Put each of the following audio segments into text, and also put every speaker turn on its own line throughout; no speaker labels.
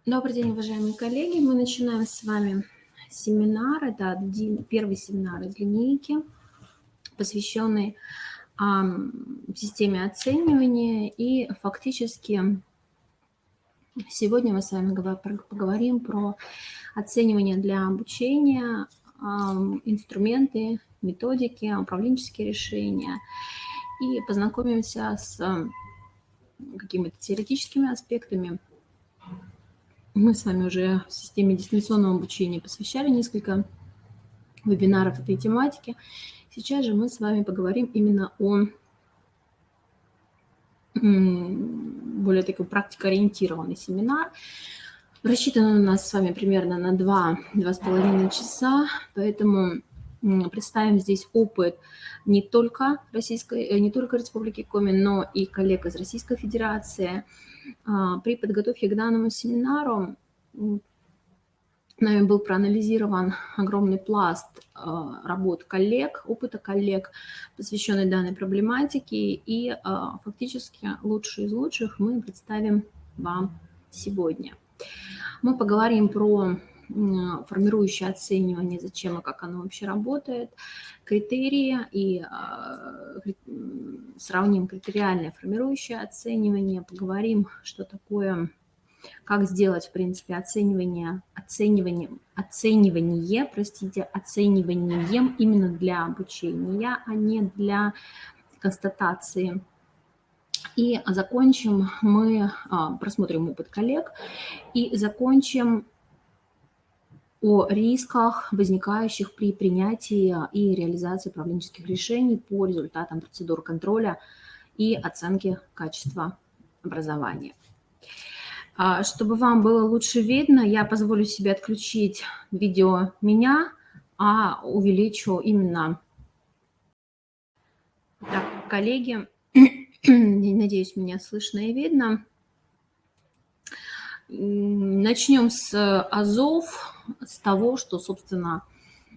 Добрый день, уважаемые коллеги. Мы начинаем с вами семинар. Это первый семинар из линейки, посвященный системе оценивания. И фактически сегодня мы с вами поговорим про оценивание для обучения, инструменты, методики, управленческие решения. И познакомимся с какими-то теоретическими аспектами. Мы с вами уже в системе дистанционного обучения посвящали несколько вебинаров этой тематике. Сейчас же мы с вами поговорим именно о более такой практикоориентированный семинар. Рассчитан он у нас с вами примерно на 2-2,5 часа, поэтому представим здесь опыт не только Республики Коми, но и коллег из Российской Федерации. При подготовке к данному семинару нами был проанализирован огромный пласт работ коллег, опыта коллег, посвященный данной проблематике, и фактически лучшие из лучших мы представим вам сегодня. Мы поговорим про формирующее оценивание, зачем и как оно вообще работает, критерии, и сравним критериальное формирующее оценивание, поговорим, что такое, как сделать, в принципе, оцениванием именно для обучения, а не для констатации. И закончим мы, просмотрим опыт коллег, и закончим о рисках, возникающих при принятии и реализации управленческих решений по результатам процедур контроля и оценки качества образования. Чтобы вам было лучше видно, я позволю себе отключить видео меня, а увеличу именно... Так, коллеги, надеюсь, меня слышно и видно. Начнем с АЗОВ, с того, что, собственно,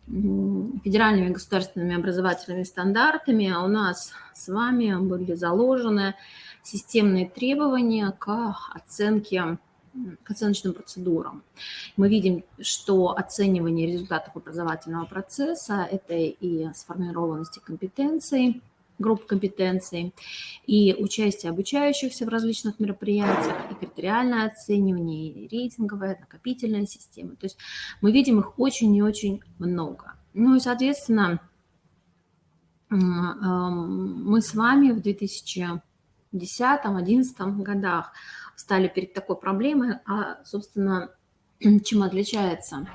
федеральными государственными образовательными стандартами у нас с вами были заложены системные требования к оценочным процедурам. Мы видим, что оценивание результатов образовательного процесса – это и сформированность компетенций, групп компетенций, и участие обучающихся в различных мероприятиях, и критериальное оценивание, и рейтинговая, накопительная система. То есть мы видим их очень и очень много. Ну и, соответственно, мы с вами в 2010-2011 годах встали перед такой проблемой, собственно, чем отличается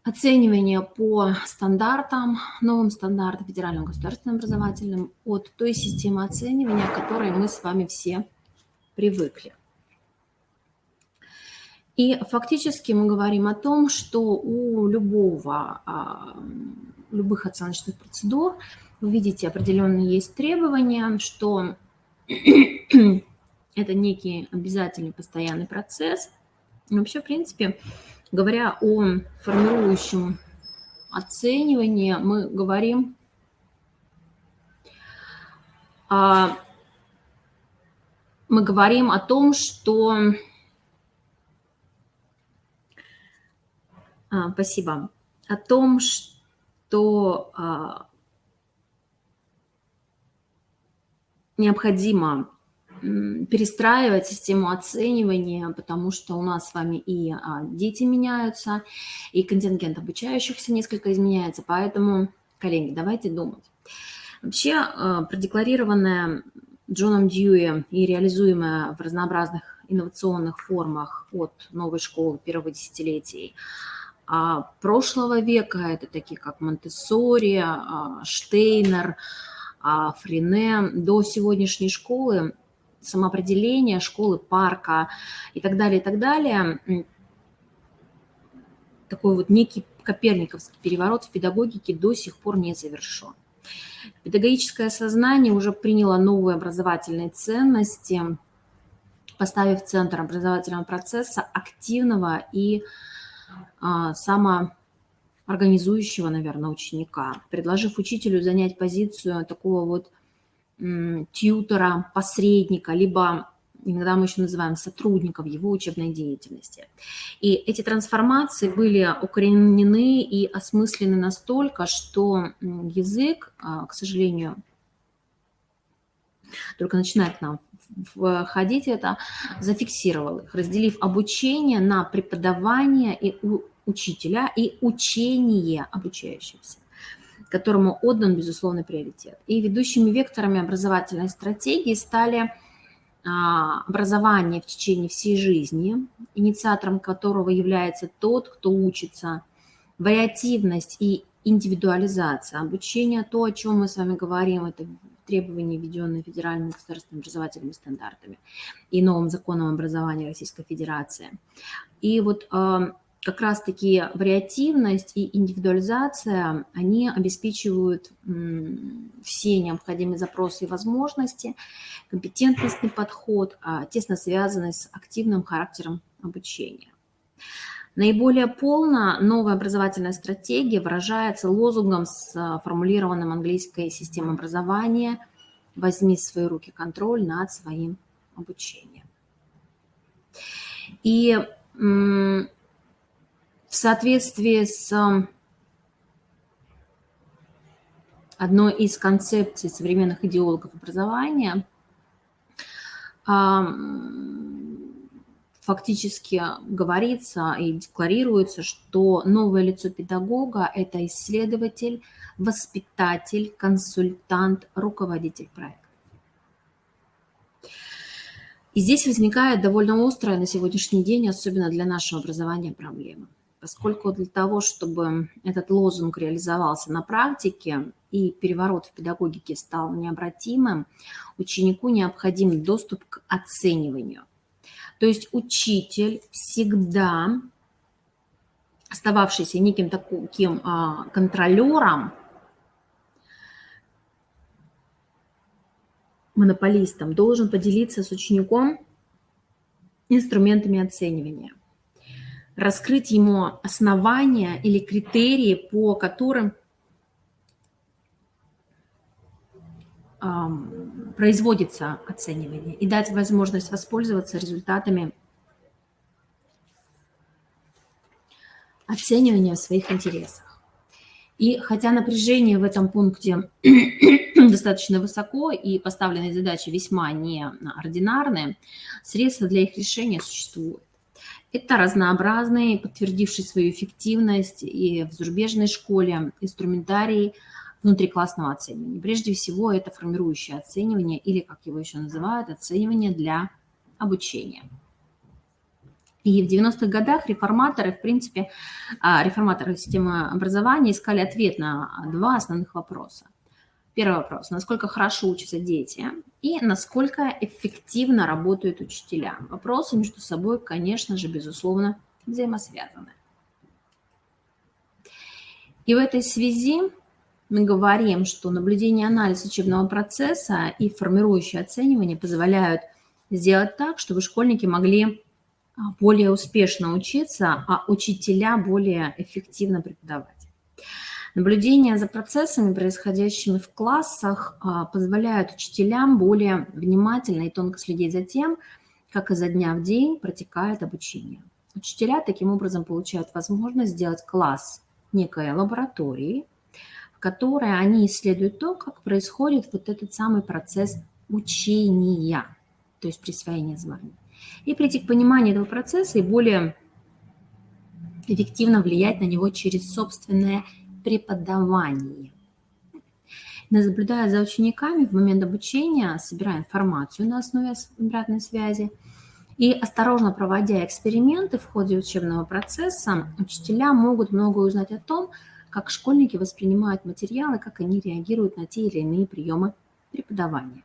оценивание по стандартам, новым стандартам федеральным государственным образовательным от той системы оценивания, к которой мы с вами все привыкли. И фактически мы говорим о том, что у любых оценочных процедур, вы видите, определенные есть требования, что это некий обязательный постоянный процесс. И вообще, в принципе, говоря о формирующем оценивании, мы говорим о том, что... Спасибо. О том, что необходимо перестраивать систему оценивания, потому что у нас с вами и дети меняются, и контингент обучающихся несколько изменяется. Поэтому, коллеги, давайте думать. Вообще, продекларированная Джоном Дьюи и реализуемая в разнообразных инновационных формах от новой школы первых десятилетий прошлого века, это такие как Монтессори, Штейнер, Френе, до сегодняшней школы самоопределения, школы парка и так далее, такой вот некий коперниковский переворот в педагогике до сих пор не завершен. Педагогическое сознание уже приняло новые образовательные ценности, поставив в центр образовательного процесса активного и самоорганизующего, наверное, ученика, предложив учителю занять позицию такого вот тьютора, посредника, либо иногда мы еще называем сотрудников его учебной деятельности. И эти трансформации были укоренены и осмыслены настолько, что язык, к сожалению, только начинает к нам входить, это зафиксировал их, разделив обучение на преподавание и учителя и учение обучающихся, которому отдан безусловный приоритет. И ведущими векторами образовательной стратегии стали образование в течение всей жизни, инициатором которого является тот, кто учится, вариативность и индивидуализация обучения, то, о чем мы с вами говорим, это требования, введенные федеральными государственными образовательными стандартами и новым законом образования Российской Федерации. И вот как раз-таки вариативность и индивидуализация, они обеспечивают все необходимые запросы и возможности, компетентностный подход, тесно связанный с активным характером обучения. Наиболее полно новая образовательная стратегия выражается лозунгом, сформулированным английской системой образования «Возьми в свои руки контроль над своим обучением». И в соответствии с одной из концепций современных идеологов образования фактически говорится и декларируется, что новое лицо педагога – это исследователь, воспитатель, консультант, руководитель проекта. И здесь возникает довольно острая на сегодняшний день, особенно для нашего образования, проблема. Поскольку для того, чтобы этот лозунг реализовался на практике и переворот в педагогике стал необратимым, ученику необходим доступ к оцениванию. То есть учитель, всегда остававшийся неким таким контролером, монополистом, должен поделиться с учеником инструментами оценивания, раскрыть ему основания или критерии, по которым производится оценивание, и дать возможность воспользоваться результатами оценивания в своих интересах. И хотя напряжение в этом пункте достаточно высоко и поставленные задачи весьма неординарные, средства для их решения существуют. Это разнообразные, подтвердившие свою эффективность и в зарубежной школе инструментарий внутриклассного оценивания. Прежде всего, это формирующее оценивание, или, как его еще называют, оценивание для обучения. И в 90-х годах реформаторы, в принципе, реформаторы системы образования искали ответ на два основных вопроса. Первый вопрос – насколько хорошо учатся дети и насколько эффективно работают учителя. Вопросы между собой, конечно же, безусловно, взаимосвязаны. И в этой связи мы говорим, что наблюдение и анализ учебного процесса и формирующее оценивание позволяют сделать так, чтобы школьники могли более успешно учиться, а учителя более эффективно преподавать. Наблюдение за процессами, происходящими в классах, позволяет учителям более внимательно и тонко следить за тем, как изо дня в день протекает обучение. Учителя таким образом получают возможность сделать класс некой лабораторией, в которой они исследуют то, как происходит вот этот самый процесс учения, то есть присвоения званий, и прийти к пониманию этого процесса и более эффективно влиять на него через собственное преподавание. Наблюдая за учениками в момент обучения, собирая информацию на основе обратной связи и осторожно проводя эксперименты в ходе учебного процесса, учителя могут многое узнать о том, как школьники воспринимают материалы, как они реагируют на те или иные приемы преподавания.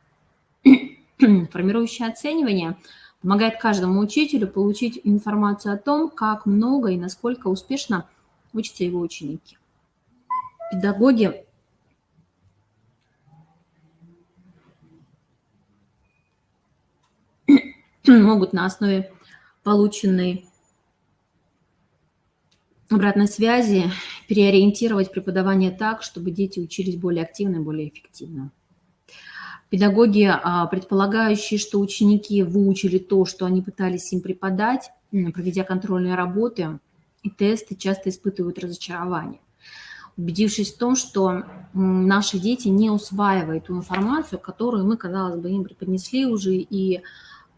Формирующее оценивание помогает каждому учителю получить информацию о том, как много и насколько успешно учатся его ученики. Педагоги могут на основе полученной обратной связи переориентировать преподавание так, чтобы дети учились более активно и более эффективно. Педагоги, предполагающие, что ученики выучили то, что они пытались им преподать, проведя контрольные работы и тесты, часто испытывают разочарование, убедившись в том, что наши дети не усваивают ту информацию, которую мы, казалось бы, им преподнесли уже и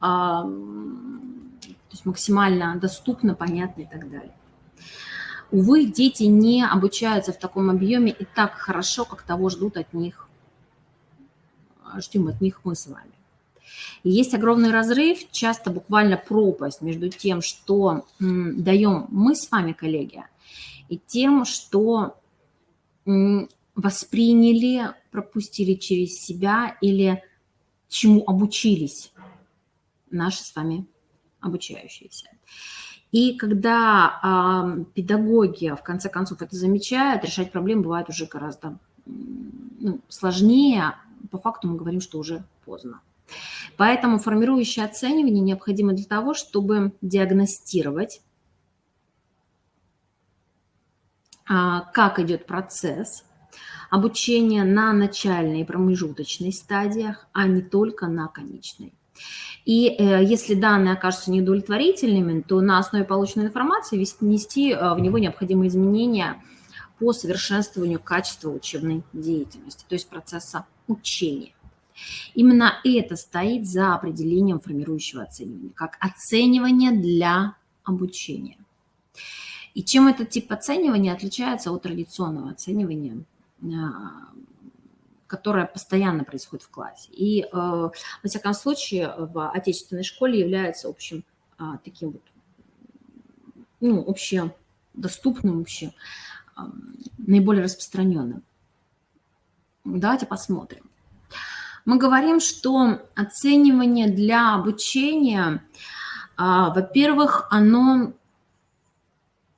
то есть максимально доступно, понятно и так далее. Увы, дети не обучаются в таком объеме и так хорошо, как того ждем от них мы с вами. И есть огромный разрыв, часто буквально пропасть между тем, что даем мы с вами, коллеги, и тем, что восприняли, пропустили через себя или чему обучились наши с вами обучающиеся. И когда педагоги, в конце концов, это замечают, решать проблемы бывает уже гораздо сложнее. По факту мы говорим, что уже поздно. Поэтому формирующее оценивание необходимо для того, чтобы диагностировать, как идет процесс обучения на начальной и промежуточной стадиях, а не только на конечной. И если данные окажутся неудовлетворительными, то на основе полученной информации внести в него необходимые изменения по совершенствованию качества учебной деятельности, то есть процесса учения. Именно это стоит за определением формирующего оценивания, как оценивание для обучения. И чем этот тип оценивания отличается от традиционного оценивания, которое постоянно происходит в классе. И, во всяком случае, в отечественной школе является общим таким вот, общедоступным, наиболее распространенным. Давайте посмотрим. Мы говорим, что оценивание для обучения, во-первых, оно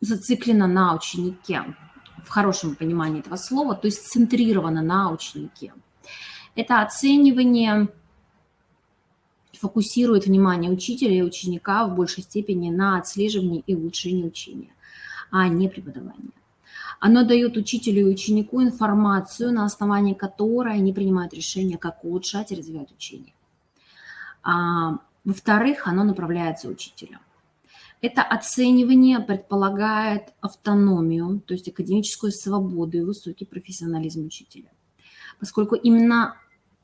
зациклено на ученике, в хорошем понимании этого слова, то есть центрировано на ученике. Это оценивание фокусирует внимание учителя и ученика в большей степени на отслеживании и улучшении учения, а не преподавания. Оно дает учителю и ученику информацию, на основании которой они принимают решение, как улучшать и развивать учение. Во-вторых, оно направляется учителю. Это оценивание предполагает автономию, то есть академическую свободу и высокий профессионализм учителя, поскольку именно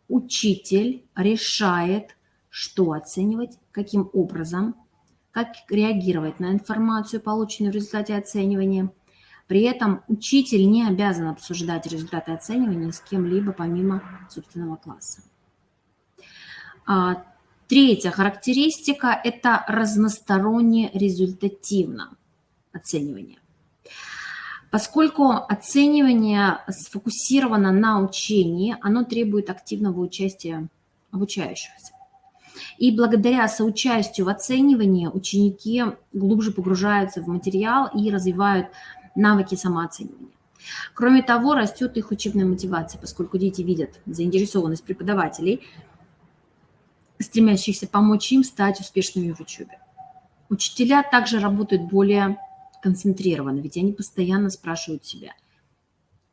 учитель решает, что оценивать, каким образом, как реагировать на информацию, полученную в результате оценивания. При этом учитель не обязан обсуждать результаты оценивания с кем-либо помимо собственного класса. Третья характеристика – это разносторонне результативно оценивание. Поскольку оценивание сфокусировано на учении, оно требует активного участия обучающихся. И благодаря соучастию в оценивании ученики глубже погружаются в материал и развивают навыки самооценивания. Кроме того, растет их учебная мотивация, поскольку дети видят заинтересованность преподавателей, стремящихся помочь им стать успешными в учебе. Учителя также работают более концентрированно, ведь они постоянно спрашивают себя,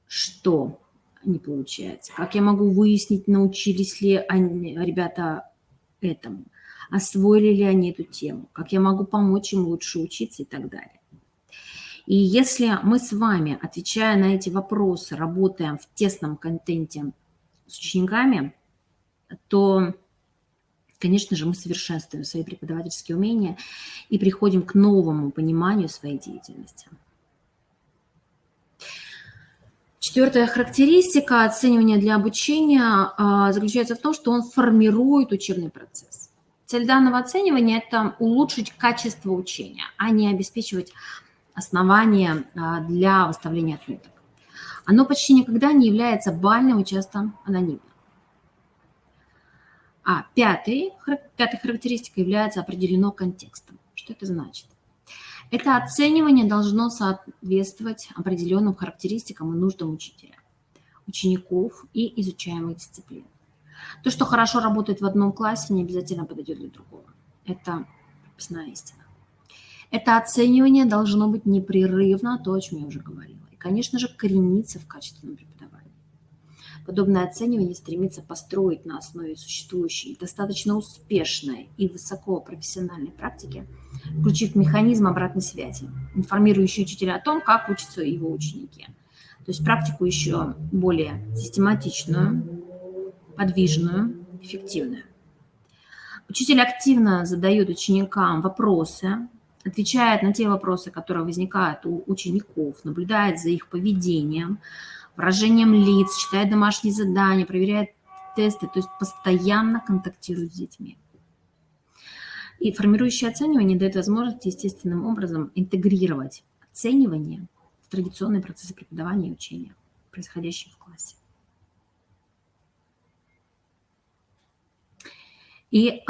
что не получается, как я могу выяснить, научились ли ребята этому, освоили ли они эту тему, как я могу помочь им лучше учиться и так далее. И если мы с вами, отвечая на эти вопросы, работаем в тесном контенте с учениками, то, конечно же, мы совершенствуем свои преподавательские умения и приходим к новому пониманию своей деятельности. Четвертая характеристика оценивания для обучения заключается в том, что он формирует учебный процесс. Цель данного оценивания – это улучшить качество учения, а не обеспечивать основания для выставления отметок. Оно почти никогда не является бальным и часто анонимным. Пятой характеристикой является определено контекстом. Что это значит? Это оценивание должно соответствовать определенным характеристикам и нуждам учителя, учеников и изучаемых дисциплин. То, что хорошо работает в одном классе, не обязательно подойдет для другого. Это прописная истина. Это оценивание должно быть непрерывно, то, о чем я уже говорила. И, конечно же, корениться в качественном преподавании. Подобное оценивание стремится построить на основе существующей достаточно успешной и высокопрофессиональной практики, включив механизм обратной связи, информирующий учителя о том, как учатся его ученики. То есть практику еще более систематичную, подвижную, эффективную. Учитель активно задает ученикам вопросы, отвечает на те вопросы, которые возникают у учеников, наблюдает за их поведением, выражением лиц, читает домашние задания, проверяет тесты, то есть постоянно контактирует с детьми. И формирующее оценивание дает возможность естественным образом интегрировать оценивание в традиционные процессы преподавания и учения, происходящие в классе. И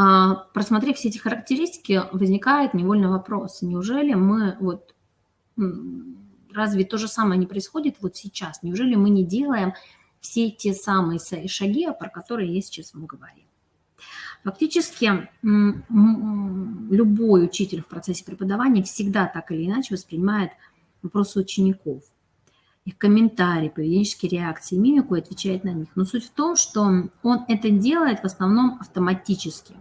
просмотрев все эти характеристики, возникает невольный вопрос: неужели мы разве то же самое не происходит вот сейчас? Неужели мы не делаем все те самые шаги, про которые я сейчас вам говорю? Фактически любой учитель в процессе преподавания всегда так или иначе воспринимает вопросы учеников, их комментарии, поведенческие реакции, мимику и отвечает на них. Но суть в том, что он это делает в основном автоматически.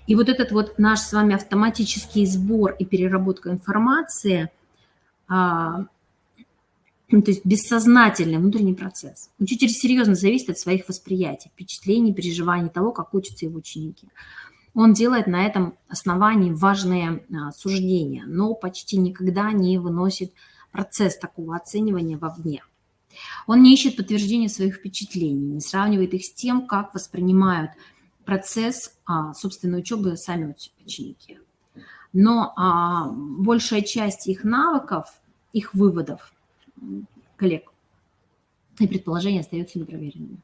И вот этот вот наш с вами автоматический сбор и переработка информации, то есть бессознательный внутренний процесс. Учитель серьезно зависит от своих восприятий, впечатлений, переживаний того, как учатся его ученики. Он делает на этом основании важные суждения, но почти никогда не выносит процесс такого оценивания вовне. Он не ищет подтверждения своих впечатлений, не сравнивает их с тем, как воспринимают процесс собственной учебы сами ученики. Но большая часть их навыков, их выводов, коллег и предположений остаются непроверенными.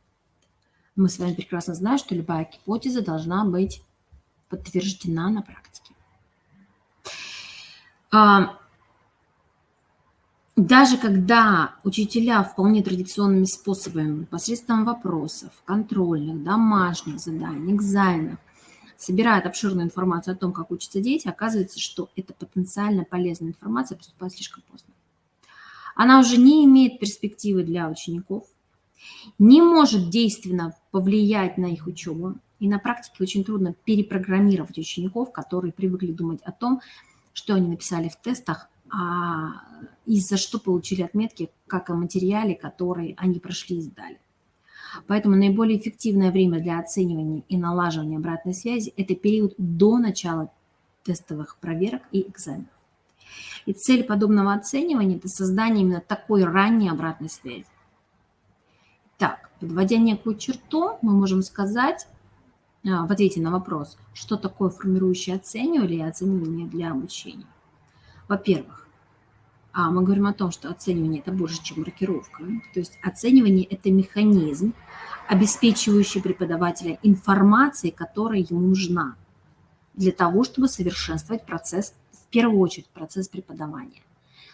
Мы с вами прекрасно знаем, что любая гипотеза должна быть подтверждена на практике. Даже когда учителя вполне традиционными способами, посредством вопросов, контрольных, домашних заданий, экзаменов, собирают обширную информацию о том, как учатся дети, оказывается, что эта потенциально полезная информация поступает слишком поздно. Она уже не имеет перспективы для учеников, не может действенно повлиять на их учебу. И на практике очень трудно перепрограммировать учеников, которые привыкли думать о том, что они написали в тестах, и за что получили отметки, как о материале, который они прошли и сдали. Поэтому наиболее эффективное время для оценивания и налаживания обратной связи – это период до начала тестовых проверок и экзаменов. И цель подобного оценивания – это создание именно такой ранней обратной связи. Так, подводя некую черту, мы можем сказать в ответе на вопрос, что такое формирующее оценивание и оценивание для обучения. Во-первых, мы говорим о том, что оценивание – это больше, чем маркировка. То есть оценивание – это механизм, обеспечивающий преподавателя информацией, которая ему нужна для того, чтобы совершенствовать процесс, в первую очередь, процесс преподавания,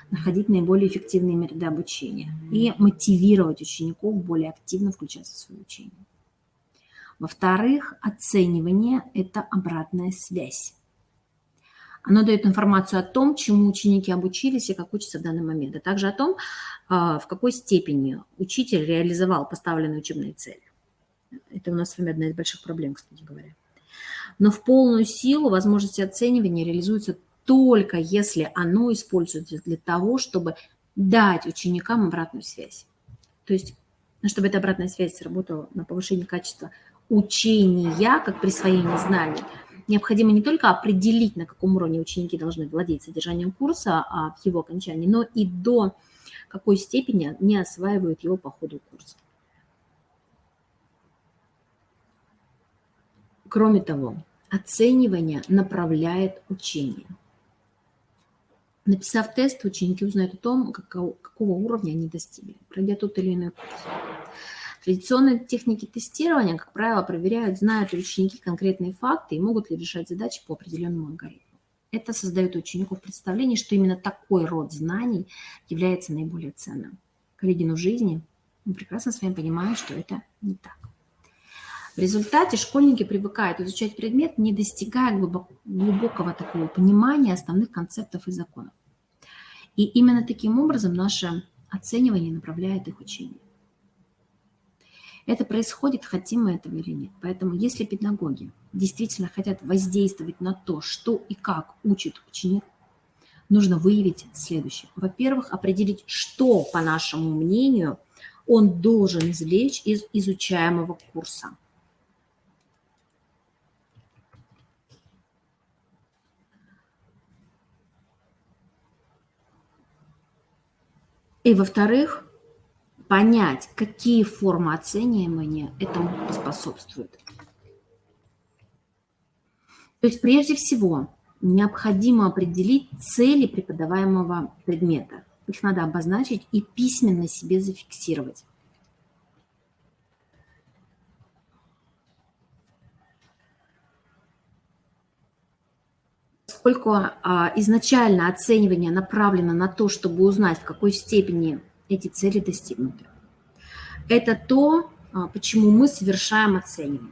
находить наиболее эффективные методы обучения и мотивировать учеников более активно включаться в свое учение. Во-вторых, оценивание – это обратная связь. Оно дает информацию о том, чему ученики обучились и как учатся в данный момент, а также о том, в какой степени учитель реализовал поставленные учебные цели. Это у нас с вами одна из больших проблем, кстати говоря. Но в полную силу возможности оценивания реализуются только если оно используется для того, чтобы дать ученикам обратную связь. То есть, чтобы эта обратная связь сработала на повышение качества учения, как присвоение знаний, необходимо не только определить, на каком уровне ученики должны владеть содержанием курса в его окончании, но и до какой степени они осваивают его по ходу курса. Кроме того, оценивание направляет учение. Написав тест, ученики узнают о том, какого уровня они достигли, пройдя тот или иной курс. Традиционные техники тестирования, как правило, проверяют, знают ли ученики конкретные факты и могут ли решать задачи по определенному алгоритму. Это создает у учеников представление, что именно такой род знаний является наиболее ценным. Коллеги, но в жизни мы прекрасно с вами понимаем, что это не так. В результате школьники привыкают изучать предмет, не достигая глубокого такого понимания основных концептов и законов. И именно таким образом наше оценивание направляет их учение. Это происходит, хотим мы этого или нет. Поэтому если педагоги действительно хотят воздействовать на то, что и как учит ученик, нужно выявить следующее. Во-первых, определить, что, по нашему мнению, он должен извлечь из изучаемого курса. И, во-вторых, понять, какие формы оценивания этому поспособствуют. То есть прежде всего необходимо определить цели преподаваемого предмета. Их надо обозначить и письменно себе зафиксировать. Поскольку изначально оценивание направлено на то, чтобы узнать, в какой степени эти цели достигнуты. Это то, почему мы совершаем оценивание.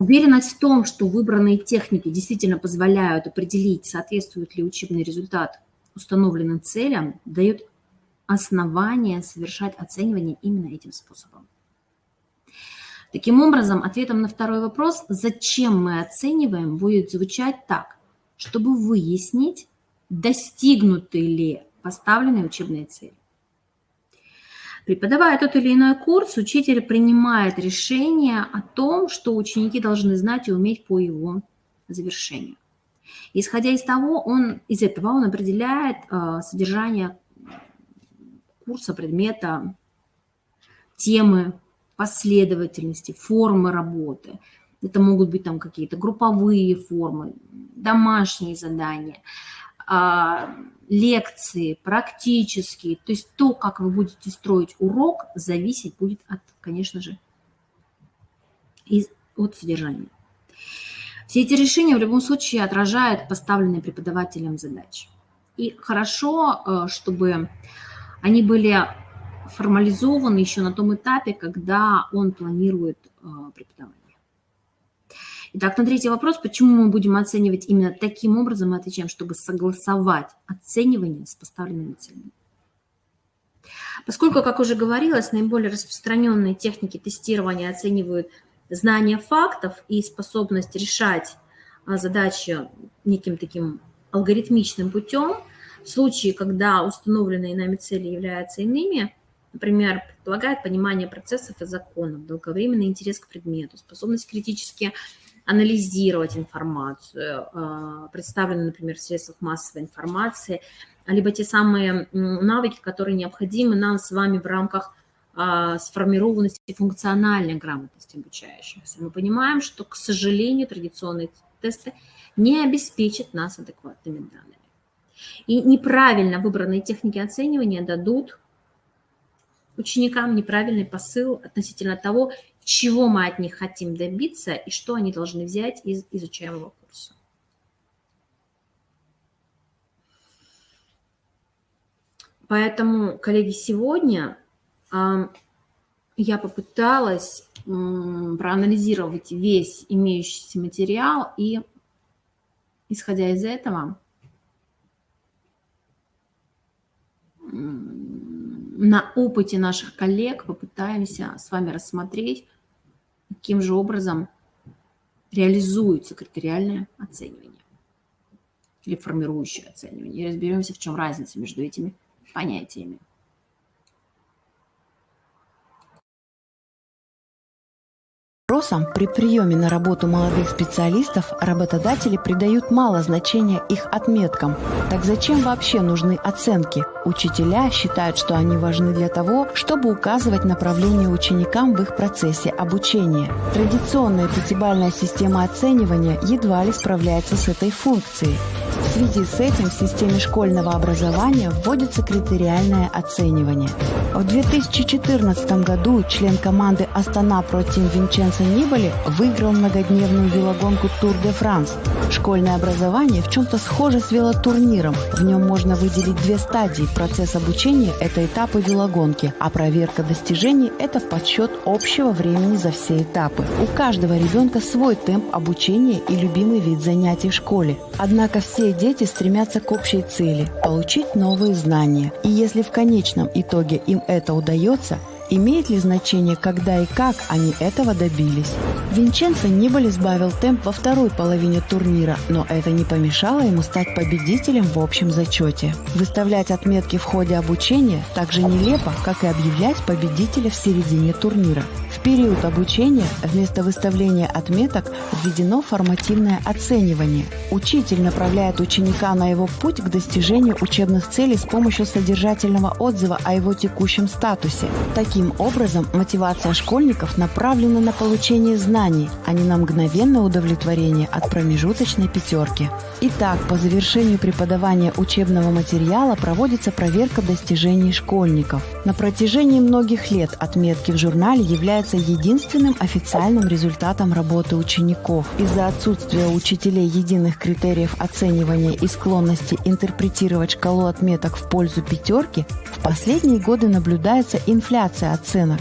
Уверенность в том, что выбранные техники действительно позволяют определить, соответствует ли учебный результат установленным целям, дает основание совершать оценивание именно этим способом. Таким образом, ответом на второй вопрос, зачем мы оцениваем, будет звучать так, чтобы выяснить, достигнуты ли поставленные учебные цели. Преподавая тот или иной курс, учитель принимает решение о том, что ученики должны знать и уметь по его завершению. Исходя из этого он определяет содержание курса, предмета, темы, последовательности, формы работы. Это могут быть там какие-то групповые формы, домашние задания, лекции, практические. То есть то, как вы будете строить урок, зависеть будет от, конечно же, от содержания. Все эти решения в любом случае отражают поставленные преподавателем задачи. И хорошо, чтобы они были формализованы еще на том этапе, когда он планирует преподавание. Итак, на третий вопрос, почему мы будем оценивать именно таким образом, мы отвечаем, чтобы согласовать оценивание с поставленными целями. Поскольку, как уже говорилось, наиболее распространенные техники тестирования оценивают знание фактов и способность решать задачи неким таким алгоритмичным путем, в случае, когда установленные нами цели являются иными, например, предполагает понимание процессов и законов, долговременный интерес к предмету, способность критически анализировать информацию, представленную, например, в средствах массовой информации, либо те самые навыки, которые необходимы нам с вами в рамках сформированности и функциональной грамотности обучающихся. Мы понимаем, что, к сожалению, традиционные тесты не обеспечат нас адекватными данными. И неправильно выбранные техники оценивания дадут ученикам неправильный посыл относительно того, чего мы от них хотим добиться и что они должны взять из изучаемого курса. Поэтому, коллеги, сегодня я попыталась проанализировать весь имеющийся материал и, исходя из этого, на опыте наших коллег попытаемся с вами рассмотреть, каким же образом реализуется критериальное оценивание или формирующее оценивание. И разберемся, в чем разница между этими понятиями.
Вопросам при приеме на работу молодых специалистов работодатели придают мало значения их отметкам. Так зачем вообще нужны оценки? Учителя считают, что они важны для того, чтобы указывать направление ученикам в их процессе обучения. Традиционная пятибалльная система оценивания едва ли справляется с этой функцией. В связи с этим в системе школьного образования вводится критериальное оценивание. В 2014 году член команды «Астана» Pro Team Винченцо Нибали выиграл многодневную велогонку Тур де Франс. Школьное образование в чем-то схоже с велотурниром. В нем можно выделить две стадии. Процесс обучения – это этапы велогонки, а проверка достижений – это подсчет общего времени за все этапы. У каждого ребенка свой темп обучения и любимый вид занятий в школе. Однако все дети дети стремятся к общей цели – получить новые знания. И если в конечном итоге им это удается, имеет ли значение, когда и как они этого добились? Винченцо Нибали сбавил темп во второй половине турнира, но это не помешало ему стать победителем в общем зачете. Выставлять отметки в ходе обучения так же нелепо, как и объявлять победителя в середине турнира. В период обучения вместо выставления отметок введено формативное оценивание. Учитель направляет ученика на его путь к достижению учебных целей с помощью содержательного отзыва о его текущем статусе. Таким образом, мотивация школьников направлена на получение знаний, а не на мгновенное удовлетворение от промежуточной пятерки. Итак, по завершению преподавания учебного материала проводится проверка достижений школьников. На протяжении многих лет отметки в журнале являются единственным официальным результатом работы учеников. Из-за отсутствия у учителей единых критериев оценивания и склонности интерпретировать шкалу отметок в пользу пятерки, в последние годы наблюдается инфляция оценок.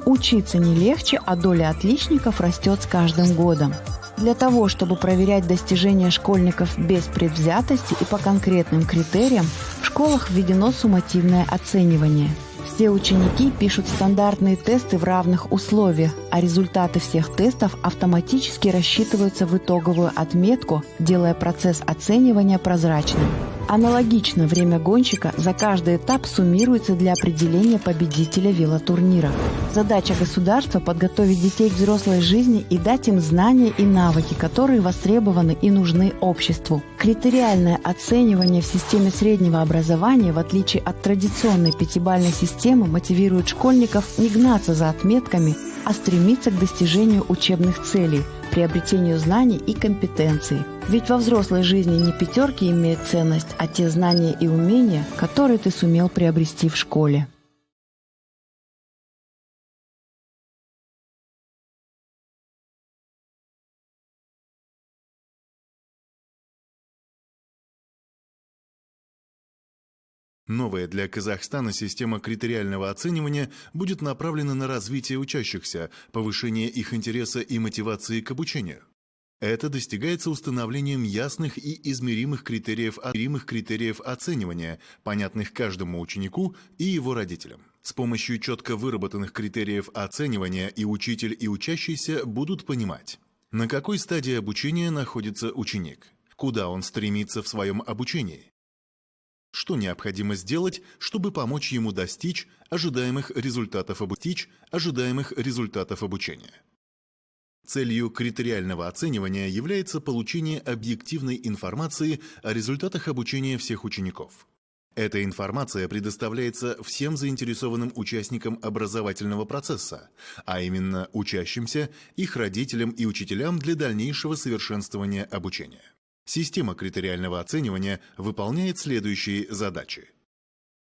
Учиться не легче, а доля отличников растет с каждым годом. Для того, чтобы проверять достижения школьников без предвзятости и по конкретным критериям, в школах введено суммативное оценивание. Все ученики пишут стандартные тесты в равных условиях, а результаты всех тестов автоматически рассчитываются в итоговую отметку, делая процесс оценивания прозрачным. Аналогично время гонщика за каждый этап суммируется для определения победителя велотурнира. Задача государства – подготовить детей к взрослой жизни и дать им знания и навыки, которые востребованы и нужны обществу. Критериальное оценивание в системе среднего образования, в отличие от традиционной пятибалльной системы, мотивирует школьников не гнаться за отметками, а стремиться к достижению учебных целей, приобретению знаний и компетенций. Ведь во взрослой жизни не пятерки имеют ценность, а те знания и умения, которые ты сумел приобрести в школе.
Новая для Казахстана система критериального оценивания будет направлена на развитие учащихся, повышение их интереса и мотивации к обучению. Это достигается установлением ясных и измеримых критериев оценивания, понятных каждому ученику и его родителям. С помощью четко выработанных критериев оценивания и учитель, и учащийся будут понимать, на какой стадии обучения находится ученик, куда он стремится в своем обучении, что необходимо сделать, чтобы помочь ему достичь ожидаемых результатов обучения. Целью критериального оценивания является получение объективной информации о результатах обучения всех учеников. Эта информация предоставляется всем заинтересованным участникам образовательного процесса, а именно учащимся, их родителям и учителям для дальнейшего совершенствования обучения. Система критериального оценивания выполняет следующие задачи.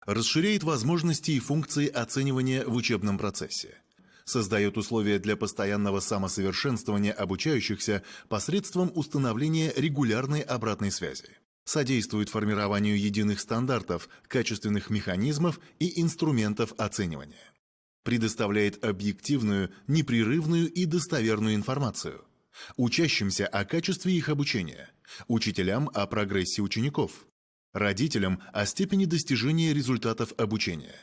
Расширяет возможности и функции оценивания в учебном процессе. Создает условия для постоянного самосовершенствования обучающихся посредством установления регулярной обратной связи. Содействует формированию единых стандартов, качественных механизмов и инструментов оценивания. Предоставляет объективную, непрерывную и достоверную информацию. Учащимся о качестве их обучения, учителям о прогрессе учеников, родителям о степени достижения результатов обучения,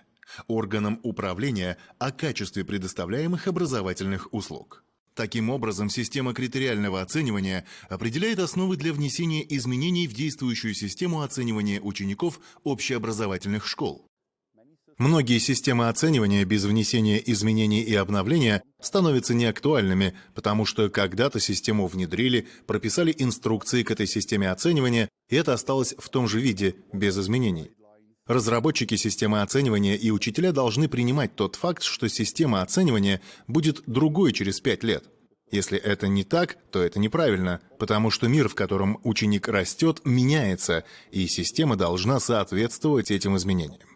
органам управления о качестве предоставляемых образовательных услуг. Таким образом, система критериального оценивания определяет основы для внесения изменений в действующую систему оценивания учеников общеобразовательных школ. Многие системы оценивания без внесения изменений и обновления становятся неактуальными, потому что когда-то систему внедрили, прописали инструкции к этой системе оценивания, и это осталось в том же виде, без изменений. Разработчики системы оценивания и учителя должны принимать тот факт, что система оценивания будет другой через 5 лет. Если это не так, то это неправильно, потому что мир, в котором ученик растет, меняется, и система должна соответствовать этим изменениям.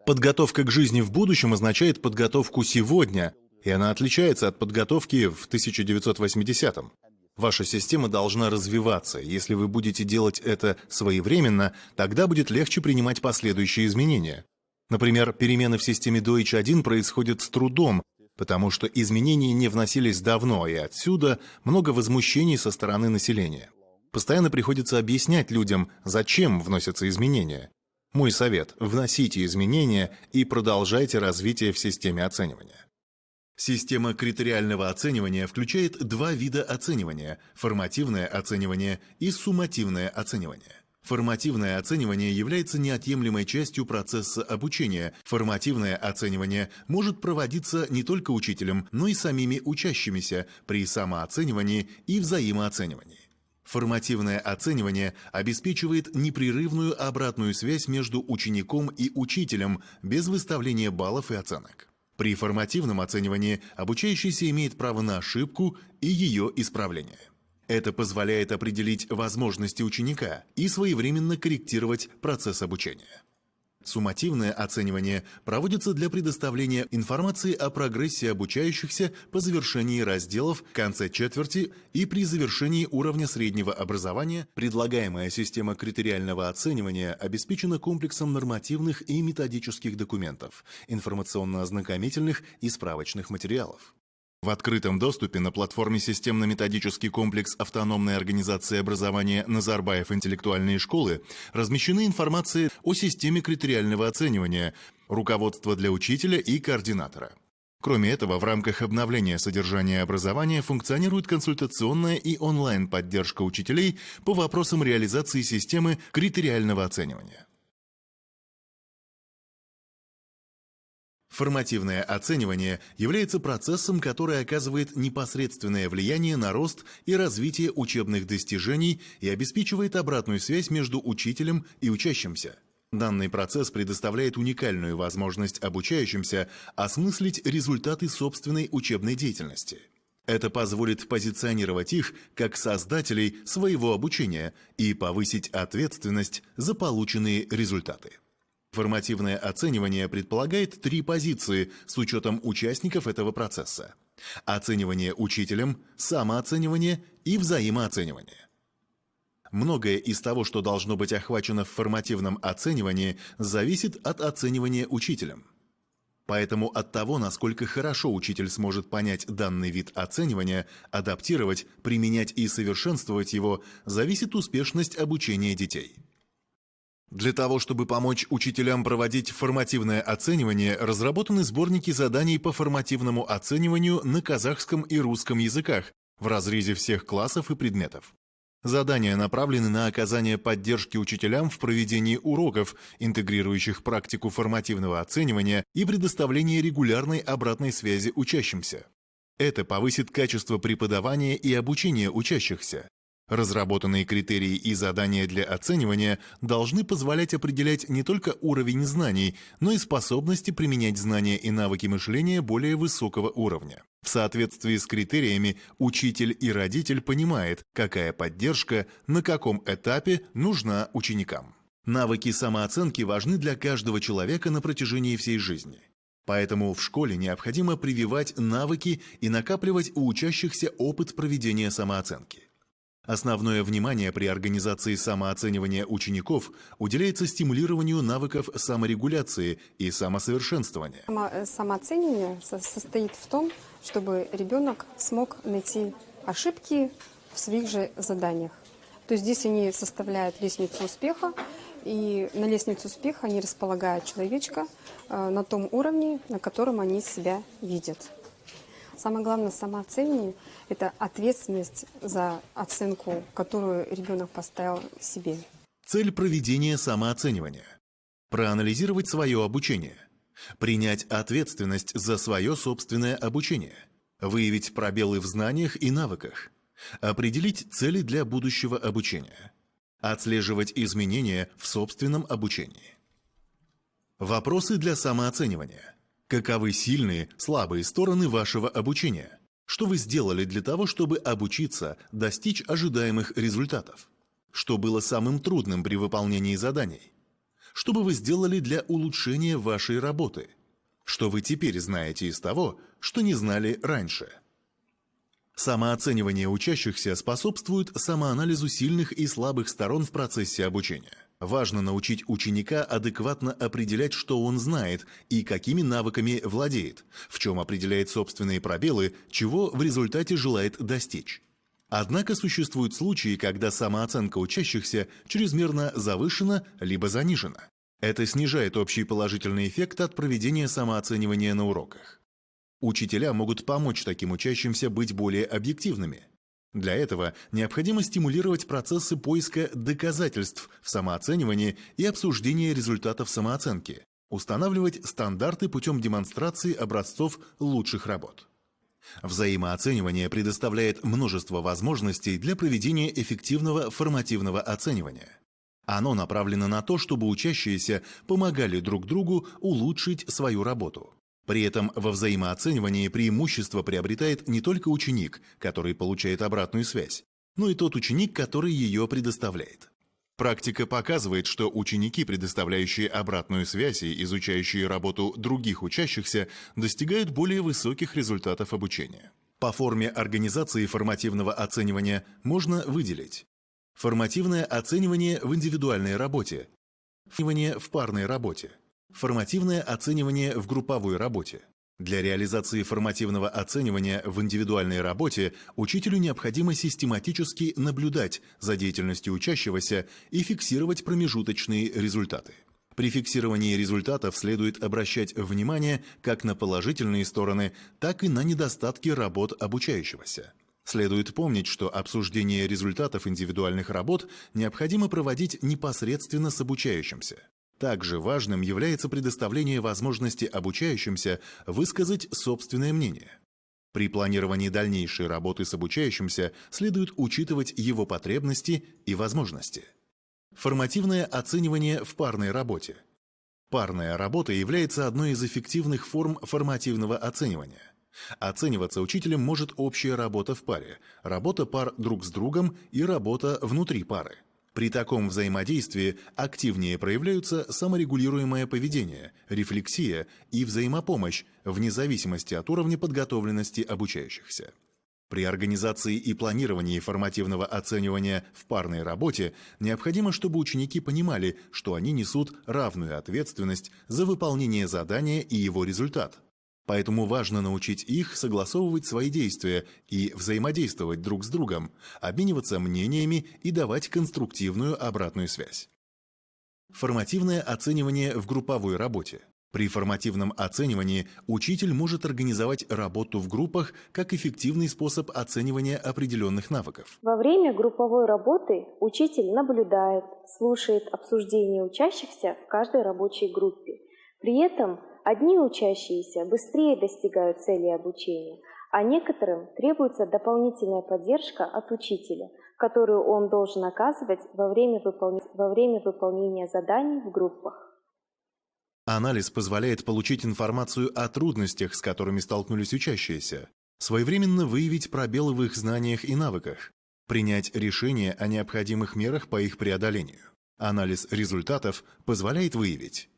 Подготовка к жизни в будущем означает подготовку сегодня, и она отличается от подготовки в 1980-м. Ваша система должна развиваться. Если вы будете делать это своевременно, тогда будет легче принимать последующие изменения. Например, перемены в системе Deutsch 1 происходят с трудом, потому что изменения не вносились давно, и отсюда много возмущений со стороны населения. Постоянно приходится объяснять людям, зачем вносятся изменения. Мой совет – вносите изменения и продолжайте развитие в системе оценивания. Система критериального оценивания включает два вида оценивания – формативное оценивание и суммативное оценивание. Формативное оценивание является неотъемлемой частью процесса обучения. Формативное оценивание может проводиться не только учителем, но и самими учащимися при самооценивании и взаимооценивании. Формативное оценивание обеспечивает непрерывную обратную связь между учеником и учителем без выставления баллов и оценок. При формативном оценивании обучающийся имеет право на ошибку и ее исправление. Это позволяет определить возможности ученика и своевременно корректировать процесс обучения. Суммативное оценивание проводится для предоставления информации о прогрессе обучающихся по завершении разделов в конце четверти и при завершении уровня среднего образования. Предлагаемая система критериального оценивания обеспечена комплексом нормативных и методических документов, информационно-ознакомительных и справочных материалов. В открытом доступе на платформе «Системно-методический комплекс автономной организации образования Назарбаев интеллектуальные школы» размещены информация о системе критериального оценивания, руководство для учителя и координатора. Кроме этого, в рамках обновления содержания образования функционирует консультационная и онлайн-поддержка учителей по вопросам реализации системы критериального оценивания. Формативное оценивание является процессом, который оказывает непосредственное влияние на рост и развитие учебных достижений и обеспечивает обратную связь между учителем и учащимся. Данный процесс предоставляет уникальную возможность обучающимся осмыслить результаты собственной учебной деятельности. Это позволит позиционировать их как создателей своего обучения и повысить ответственность за полученные результаты. Формативное оценивание предполагает три позиции с учетом участников этого процесса: оценивание учителем, самооценивание и взаимооценивание. Многое из того, что должно быть охвачено в формативном оценивании, зависит от оценивания учителем. Поэтому от того, насколько хорошо учитель сможет понять данный вид оценивания, адаптировать, применять и совершенствовать его, зависит успешность обучения детей. Для того, чтобы помочь учителям проводить формативное оценивание, разработаны сборники заданий по формативному оцениванию на казахском и русском языках в разрезе всех классов и предметов. Задания направлены на оказание поддержки учителям в проведении уроков, интегрирующих практику формативного оценивания и предоставление регулярной обратной связи учащимся. Это повысит качество преподавания и обучения учащихся. Разработанные критерии и задания для оценивания должны позволять определять не только уровень знаний, но и способности применять знания и навыки мышления более высокого уровня. В соответствии с критериями учитель и родитель понимают, какая поддержка на каком этапе нужна ученикам. Навыки самооценки важны для каждого человека на протяжении всей жизни. Поэтому в школе необходимо прививать навыки и накапливать у учащихся опыт проведения самооценки. Основное внимание при организации самооценивания учеников уделяется стимулированию навыков саморегуляции и самосовершенствования.
Самооценивание состоит в том, чтобы ребенок смог найти ошибки в своих же заданиях. То есть здесь они составляют лестницу успеха, и на лестницу успеха они располагают человечка на том уровне, на котором они себя видят. Самое главное в самооценивании – это ответственность за оценку, которую ребенок поставил себе.
Цель проведения самооценивания – проанализировать свое обучение, принять ответственность за свое собственное обучение, выявить пробелы в знаниях и навыках, определить цели для будущего обучения, отслеживать изменения в собственном обучении. Вопросы для самооценивания. Каковы сильные, слабые стороны вашего обучения? Что вы сделали для того, чтобы обучиться, достичь ожидаемых результатов? Что было самым трудным при выполнении заданий? Что бы вы сделали для улучшения вашей работы? Что вы теперь знаете из того, что не знали раньше? Самооценивание учащихся способствует самоанализу сильных и слабых сторон в процессе обучения. Важно научить ученика адекватно определять, что он знает и какими навыками владеет, в чем определяет собственные пробелы, чего в результате желает достичь. Однако существуют случаи, когда самооценка учащихся чрезмерно завышена либо занижена. Это снижает общий положительный эффект от проведения самооценивания на уроках. Учителя могут помочь таким учащимся быть более объективными. Для этого необходимо стимулировать процессы поиска доказательств в самооценивании и обсуждения результатов самооценки, устанавливать стандарты путем демонстрации образцов лучших работ. Взаимооценивание предоставляет множество возможностей для проведения эффективного формативного оценивания. Оно направлено на то, чтобы учащиеся помогали друг другу улучшить свою работу. При этом во взаимооценивании преимущество приобретает не только ученик, который получает обратную связь, но и тот ученик, который ее предоставляет. Практика показывает, что ученики, предоставляющие обратную связь и изучающие работу других учащихся, достигают более высоких результатов обучения. По форме организации формативного оценивания можно выделить формативное оценивание в индивидуальной работе, оценивание в парной работе, формативное оценивание в групповой работе. Для реализации формативного оценивания в индивидуальной работе учителю необходимо систематически наблюдать за деятельностью учащегося и фиксировать промежуточные результаты. При фиксировании результатов следует обращать внимание как на положительные стороны, так и на недостатки работ обучающегося. Следует помнить, что обсуждение результатов индивидуальных работ необходимо проводить непосредственно с обучающимся. Также важным является предоставление возможности обучающимся высказать собственное мнение. При планировании дальнейшей работы с обучающимся следует учитывать его потребности и возможности. Формативное оценивание в парной работе. Парная работа является одной из эффективных форм формативного оценивания. Оцениваться учителем может общая работа в паре, работа пар друг с другом и работа внутри пары. При таком взаимодействии активнее проявляются саморегулируемое поведение, рефлексия и взаимопомощь вне зависимости от уровня подготовленности обучающихся. При организации и планировании формативного оценивания в парной работе необходимо, чтобы ученики понимали, что они несут равную ответственность за выполнение задания и его результат. Поэтому важно научить их согласовывать свои действия и взаимодействовать друг с другом, обмениваться мнениями и давать конструктивную обратную связь. Формативное оценивание в групповой работе. При формативном оценивании учитель может организовать работу в группах как эффективный способ оценивания определенных навыков.
Во время групповой работы учитель наблюдает, слушает обсуждения учащихся в каждой рабочей группе. При этом одни учащиеся быстрее достигают цели обучения, а некоторым требуется дополнительная поддержка от учителя, которую он должен оказывать во время выполнения заданий в группах.
Анализ позволяет получить информацию о трудностях, с которыми столкнулись учащиеся, своевременно выявить пробелы в их знаниях и навыках, принять решение о необходимых мерах по их преодолению. Анализ результатов позволяет выявить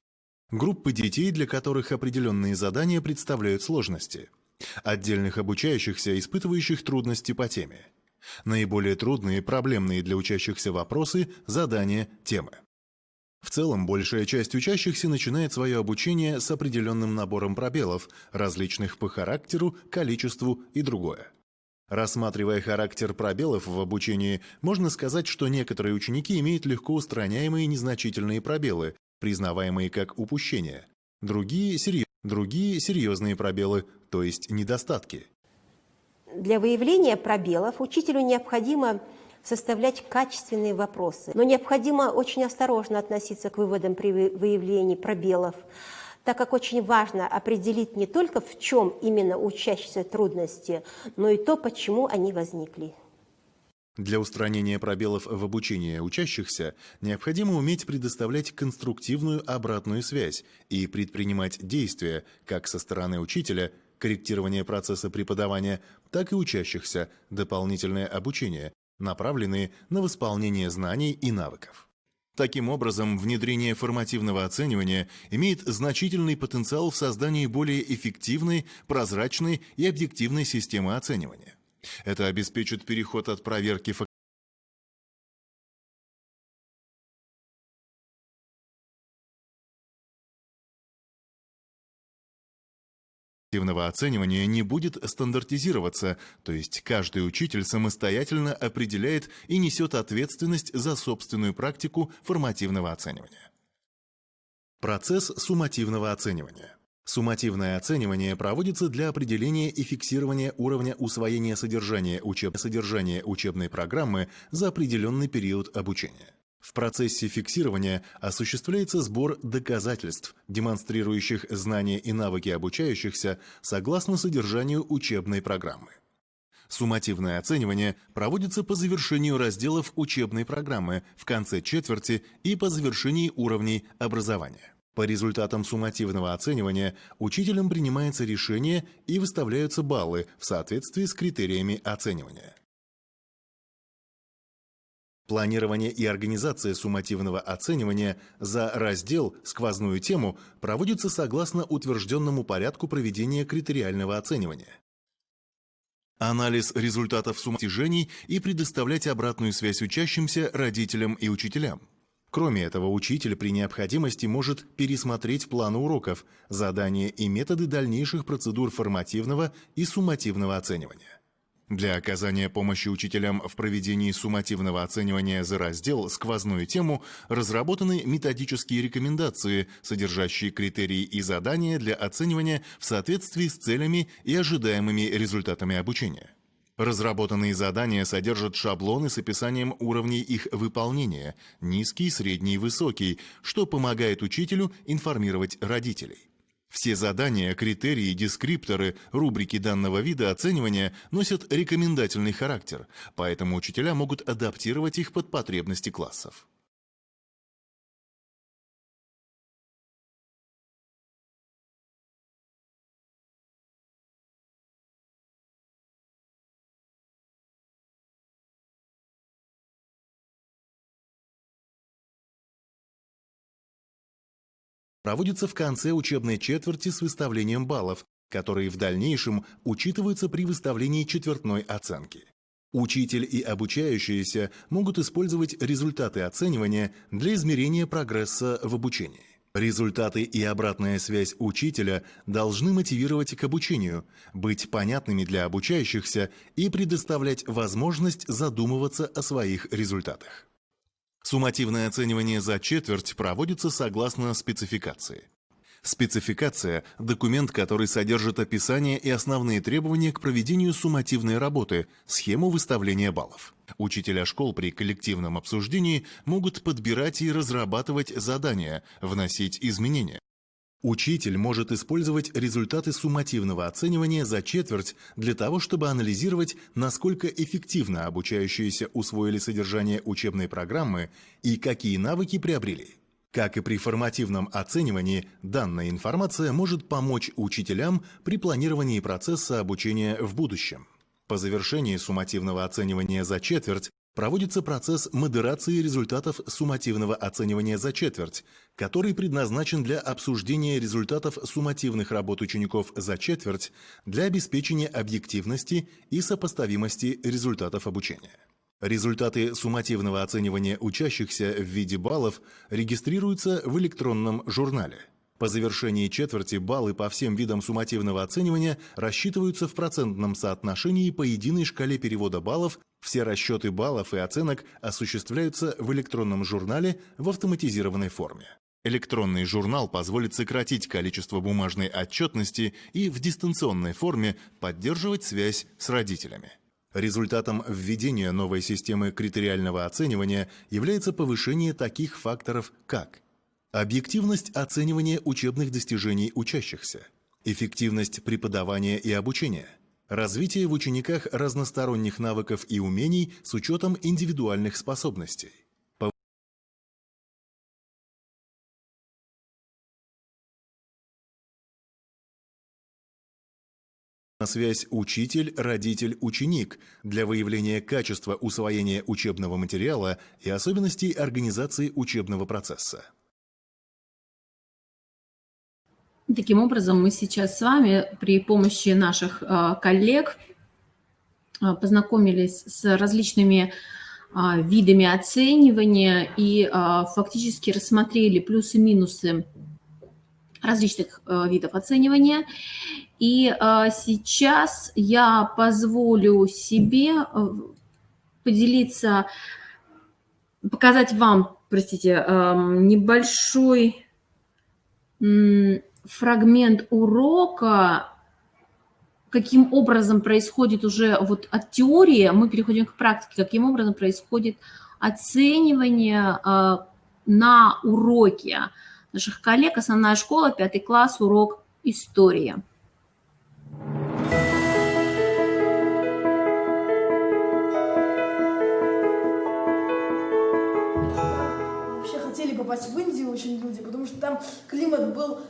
группы детей, для которых определенные задания представляют сложности, отдельных обучающихся, испытывающих трудности по теме, наиболее трудные, проблемные для учащихся вопросы, задания, темы. В целом, большая часть учащихся начинает свое обучение с определенным набором пробелов, различных по характеру, количеству и другое. Рассматривая характер пробелов в обучении, можно сказать, что некоторые ученики имеют легко устраняемые незначительные пробелы, признаваемые как упущения, другие серьезные пробелы, то есть недостатки.
Для выявления пробелов учителю необходимо составлять качественные вопросы, но необходимо очень осторожно относиться к выводам при выявлении пробелов, так как очень важно определить не только в чем именно учащиеся трудности, но и то, почему они возникли.
Для устранения пробелов в обучении учащихся необходимо уметь предоставлять конструктивную обратную связь и предпринимать действия как со стороны учителя, корректирование процесса преподавания, так и учащихся, дополнительное обучение, направленные на восполнение знаний и навыков. Таким образом, внедрение формативного оценивания имеет значительный потенциал в создании более эффективной, прозрачной и объективной системы оценивания. Это обеспечит переход от проверки суммативного оценивания не будет стандартизироваться, то есть каждый учитель самостоятельно определяет и несет ответственность за собственную практику формативного оценивания. Процесс суммативного оценивания. Суммативное оценивание проводится для определения и фиксирования уровня усвоения содержания учебной программы за определенный период обучения. В процессе фиксирования осуществляется сбор доказательств, демонстрирующих знания и навыки обучающихся согласно содержанию учебной программы. Суммативное оценивание проводится по завершению разделов учебной программы в конце четверти и по завершении уровней образования. По результатам суммативного оценивания учителем принимается решение и выставляются баллы в соответствии с критериями оценивания. Планирование и организация суммативного оценивания за раздел «Сквозную тему» проводится согласно утвержденному порядку проведения критериального оценивания. Анализ результатов сумматижений и предоставлять обратную связь учащимся, родителям и учителям. Кроме этого, учитель при необходимости может пересмотреть планы уроков, задания и методы дальнейших процедур формативного и суммативного оценивания. Для оказания помощи учителям в проведении суммативного оценивания за раздел «Сквозную тему» разработаны методические рекомендации, содержащие критерии и задания для оценивания в соответствии с целями и ожидаемыми результатами обучения. Разработанные задания содержат шаблоны с описанием уровней их выполнения – низкий, средний и высокий, что помогает учителю информировать родителей. Все задания, критерии, дескрипторы, рубрики данного вида оценивания носят рекомендательный характер, поэтому учителя могут адаптировать их под потребности классов. Проводится в конце учебной четверти с выставлением баллов, которые в дальнейшем учитываются при выставлении четвертной оценки. Учитель и обучающиеся могут использовать результаты оценивания для измерения прогресса в обучении. Результаты и обратная связь учителя должны мотивировать к обучению, быть понятными для обучающихся и предоставлять возможность задумываться о своих результатах. Суммативное оценивание за четверть проводится согласно спецификации. Спецификация – документ, который содержит описание и основные требования к проведению суммативной работы, схему выставления баллов. Учителя школ при коллективном обсуждении могут подбирать и разрабатывать задания, вносить изменения. Учитель может использовать результаты суммативного оценивания за четверть для того, чтобы анализировать, насколько эффективно обучающиеся усвоили содержание учебной программы и какие навыки приобрели. Как и при формативном оценивании, данная информация может помочь учителям при планировании процесса обучения в будущем. По завершении суммативного оценивания за четверть проводится процесс модерации результатов суммативного оценивания за четверть, который предназначен для обсуждения результатов суммативных работ учеников за четверть для обеспечения объективности и сопоставимости результатов обучения. Результаты суммативного оценивания учащихся в виде баллов регистрируются в электронном журнале. По завершении четверти баллы по всем видам суммативного оценивания рассчитываются в процентном соотношении по единой шкале перевода баллов. Все расчеты баллов и оценок осуществляются в электронном журнале в автоматизированной форме. Электронный журнал позволит сократить количество бумажной отчетности и в дистанционной форме поддерживать связь с родителями. Результатом введения новой системы критериального оценивания является повышение таких факторов, как объективность оценивания учебных достижений учащихся, эффективность преподавания и обучения, развитие в учениках разносторонних навыков и умений с учетом индивидуальных способностей, связь учитель-родитель-ученик для выявления качества усвоения учебного материала и особенностей организации учебного процесса.
Таким образом, мы сейчас с вами при помощи наших коллег познакомились с различными видами оценивания и фактически рассмотрели плюсы и минусы различных видов оценивания. И сейчас я позволю себе поделиться, показать вам, простите, небольшой фрагмент урока, каким образом происходит уже вот от теории, мы переходим к практике, каким образом происходит оценивание на уроке наших коллег. Основная школа, 5 класс, урок история.
Вообще хотели попасть в Индию очень люди, потому что там климат был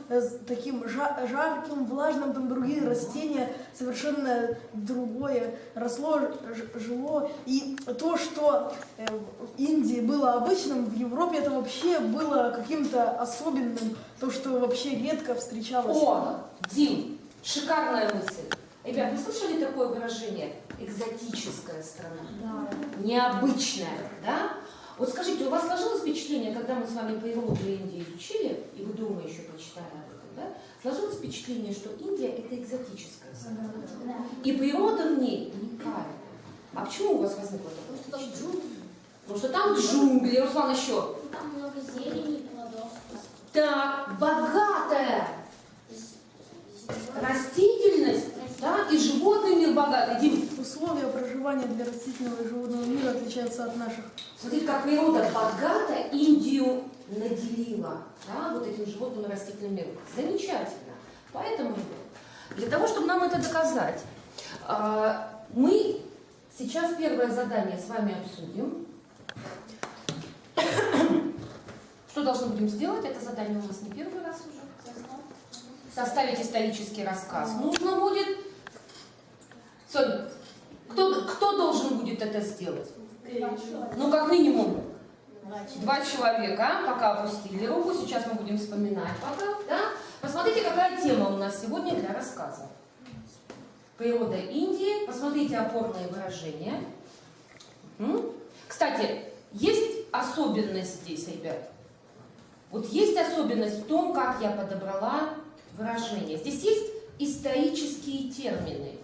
таким жарким, влажным, там другие растения, совершенно другое росло, жило. И то, что в Индии было обычным, в Европе это вообще было каким-то особенным, то, что вообще редко встречалось.
О, Дим, шикарная мысль. Ребят, вы слышали такое выражение? Экзотическая страна.
Да.
Необычная, да? Вот скажите, у вас сложилось впечатление, когда мы с вами природу Индии изучили, и вы дома еще почитали об этом, да? Сложилось впечатление, что Индия – это экзотическая страна. Да. И природа в ней уникальна. А почему у вас возникло такое впечатление? Потому что там джунгли, Руслан, еще.
Там много зелени, плодов.
Так, богатая растительность, да, и животный мир богатый. Дим,
Условия проживания для растительного и животного мира отличаются от наших.
смотрите, как природа богата Индию наделила, да, вот этим животным и растительным миром. Замечательно. Поэтому для того, чтобы нам это доказать, мы сейчас первое задание с вами обсудим. Что должны будем сделать? Это задание у нас не первый раз уже. Составить исторический рассказ. Нужно будет... Соня, кто должен будет это сделать? Ну, как минимум 2 человека. Пока опустили руку, сейчас мы будем вспоминать пока. Да? Посмотрите, какая тема у нас сегодня для рассказа. Природа Индии. Посмотрите опорные выражения. Кстати, есть особенность здесь, ребят. Вот есть особенность в том, как я подобрала выражения. Здесь есть исторические термины.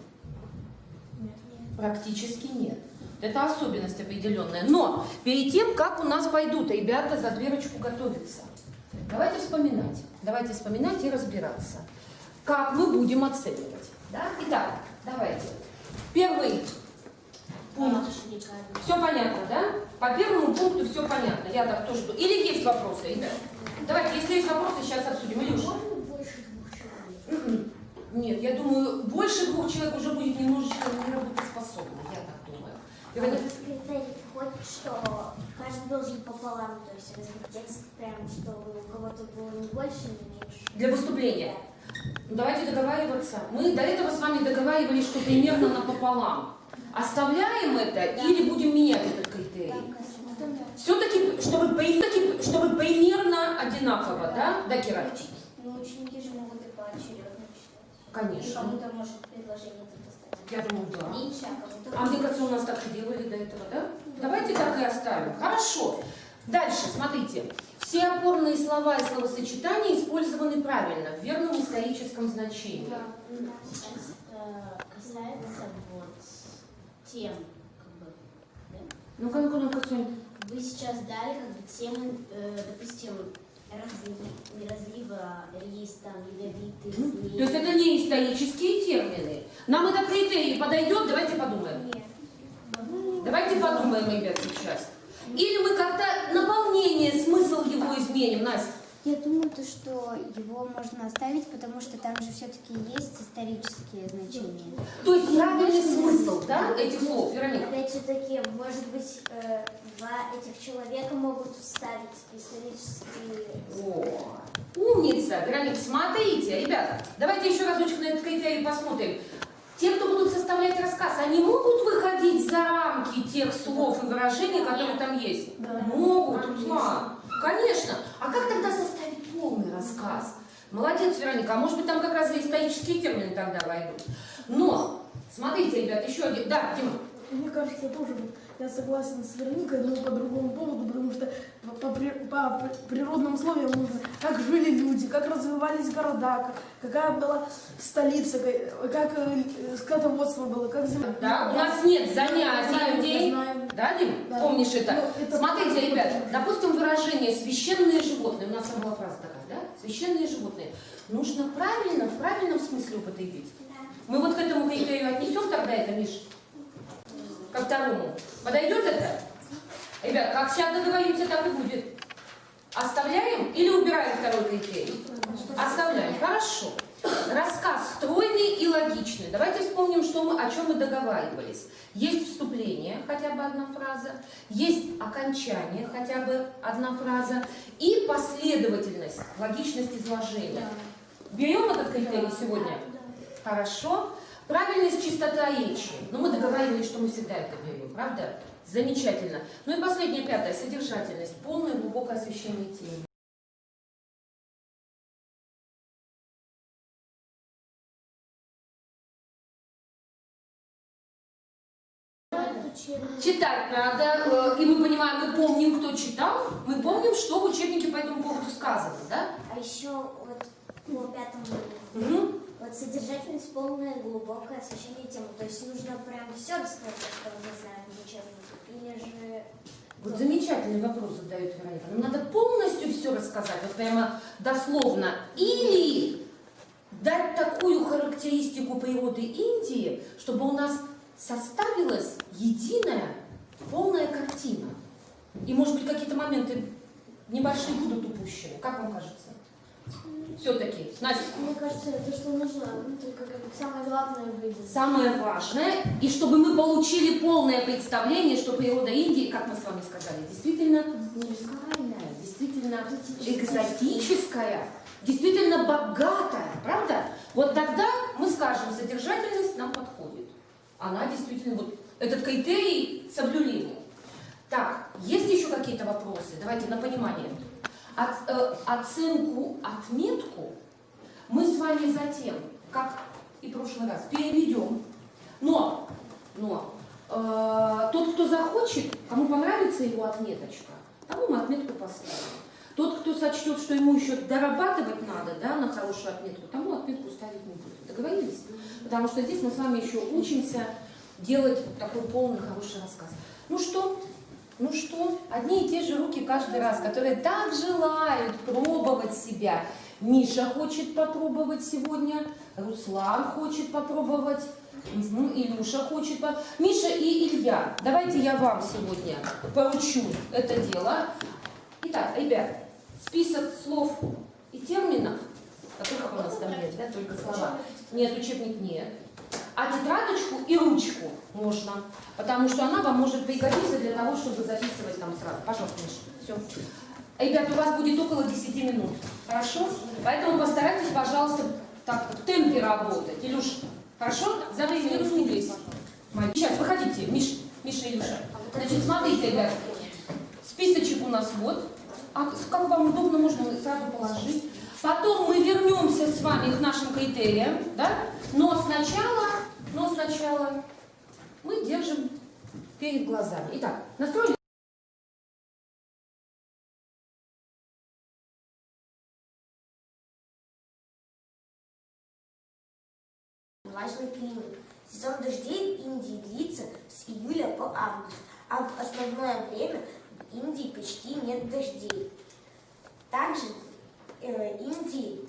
Практически нет. Это особенность определенная. Но перед тем, как у нас пойдут ребята за дверочку готовиться, давайте вспоминать и разбираться, как мы будем оценивать. Да? Итак, давайте. Первый пункт. Все понятно, да? По первому пункту все понятно. Я так тоже... Или есть вопросы, ребят? Давайте, если есть вопросы, сейчас обсудим. Илюша. Нет, я думаю, больше 2 человек уже будет немножечко неработоспособно, я так думаю.
Критерий входит, что каждый должен пополам, то есть разбить текст прям, чтобы у кого-то было не больше, не меньше.
Для выступления. Ну, давайте договариваться. Мы до этого с вами договаривались, что примерно напополам. Оставляем это или будем менять этот критерий? Все-таки, чтобы примерно одинаково, да, Кира?
Ну, ученики же могут и поочередно читать.
Конечно.
И кому-то может предложение предоставить.
Я думаю, да.
Меньше, а кому-то...
А мне кажется, у нас так и делали до этого, да? Давайте так и оставим. Хорошо. Дальше, смотрите. Все опорные слова и словосочетания использованы правильно, в верном историческом значении.
Касается вот тем, как бы, да?
Ну-ка, Сонь.
Вы сейчас дали как бы темы, допустим, не разлива, рис, там, ядовитый, СМИ.
То есть это не исторические термины. Нам это критерий подойдет? Давайте подумаем.
Нет.
Давайте подумаем, ребят, сейчас. Или мы как-то наполнение, смысл его изменим, Настя?
Я думаю, что его можно оставить, потому что там же все-таки есть исторические значения.
То есть правильный смысл, да, этих слов, Вероника?
Опять же таки, может быть, 2 этих человека могут вставить исторические...
О, умница, Вероника, смотрите, ребята, давайте еще разочек на этот критерий посмотрим. Те, кто будут составлять рассказ, они могут выходить за рамки тех слов и выражений, которые там есть?
Да.
Могут, Руслан. Конечно. А как тогда составить полный рассказ? Молодец, Вероника. А может быть, там как раз и исторические термины тогда войдут. Но, смотрите, ребят, еще один... Да, Дима.
Мне кажется, тоже я согласен с Вероникой, но по другому поводу, потому что по природным условиям нужно, как жили люди, как развивались города, какая была столица, как скотоводство было, как земля.
Да, у нас нет занятий людей. Да, Дим?
Да.
Помнишь это?
Это
Смотрите, ребята, допустим, выражение «священные животные». У нас там была фраза такая, да? Священные животные. Нужно правильно, в правильном смысле употребить. Мы вот к этому критерию отнесем тогда это, Миш? Ко второму. Подойдет это? Ребят, как сейчас договоримся, так и будет. Оставляем или убираем второй критерий? Оставляем. Хорошо. Рассказ стройный и логичный. Давайте вспомним, о чем мы договаривались. Есть вступление, хотя бы одна фраза, есть окончание, хотя бы одна фраза, и последовательность, логичность изложения. Берем этот критерий сегодня? Хорошо. Правильность, чистота речи. Ну, мы договаривались, что мы всегда это берем, правда? Замечательно. Ну и последнее, пятое, содержательность, полное глубокое освещение темы. Читать надо, и мы понимаем, мы помним, кто читал, мы помним, что в учебнике по этому поводу сказано, да?
А еще вот по пятому вот содержательность, полное глубокое освещение темы. То есть нужно прям все рассказать, что мы знаем в учебнике, или же...
Вот замечательный вопрос задает Вероника. Нам надо полностью все рассказать, вот прямо дословно. Или дать такую характеристику природы Индии, чтобы у нас составилась единая, полная картина. И, может быть, какие-то моменты небольшие будут упущены. Как вам кажется? Все-таки, Настя.
Мне кажется, это что нужно, только как самое главное выйдет.
Самое важное, и чтобы мы получили полное представление, что природа Индии, как мы с вами сказали, действительно уникальная, действительно экзотическая, действительно богатая, правда? Вот тогда мы скажем, содержательность нам подходит. Она действительно, вот этот критерий соблюли. Так, есть еще какие-то вопросы? Давайте на понимание. Оценку, отметку мы с вами затем, как и в прошлый раз, переведем. Но тот, кто захочет, кому понравится его отметочка, тому мы отметку поставим. Тот, кто сочтет, что ему еще дорабатывать надо, да, на хорошую отметку, тому отметку ставить не будет. Договорились? Потому что здесь мы с вами еще учимся делать такой полный хороший рассказ. Ну что, одни и те же руки каждый раз, которые так желают пробовать себя. Миша хочет попробовать сегодня, Руслан хочет попробовать, Илюша хочет попробовать. Миша и Илья, давайте я вам сегодня поручу это дело. Итак, ребят, список слов и терминов, которых у нас там нет, да, только слова. Нет, учебник нет. А тетрадочку и ручку можно, потому что она вам может пригодиться для того, чтобы записывать там сразу. Пожалуйста, Миша, все. Ребята, у вас будет около 10 минут, хорошо? Поэтому постарайтесь, пожалуйста, так в темпе работать. Илюш, хорошо? За время вернулись. Сейчас, выходите, Миша и Илюша. Значит, смотрите, ребят, списочек у нас вот. А как вам удобно, можно сразу положить. Потом мы вернемся с вами к нашим критериям, да? Но сначала мы держим перед глазами. Итак, настроили?
Влажный климат. Сезон дождей в Индии длится с июля по август, а в основное время в Индии почти нет дождей. Также в Индии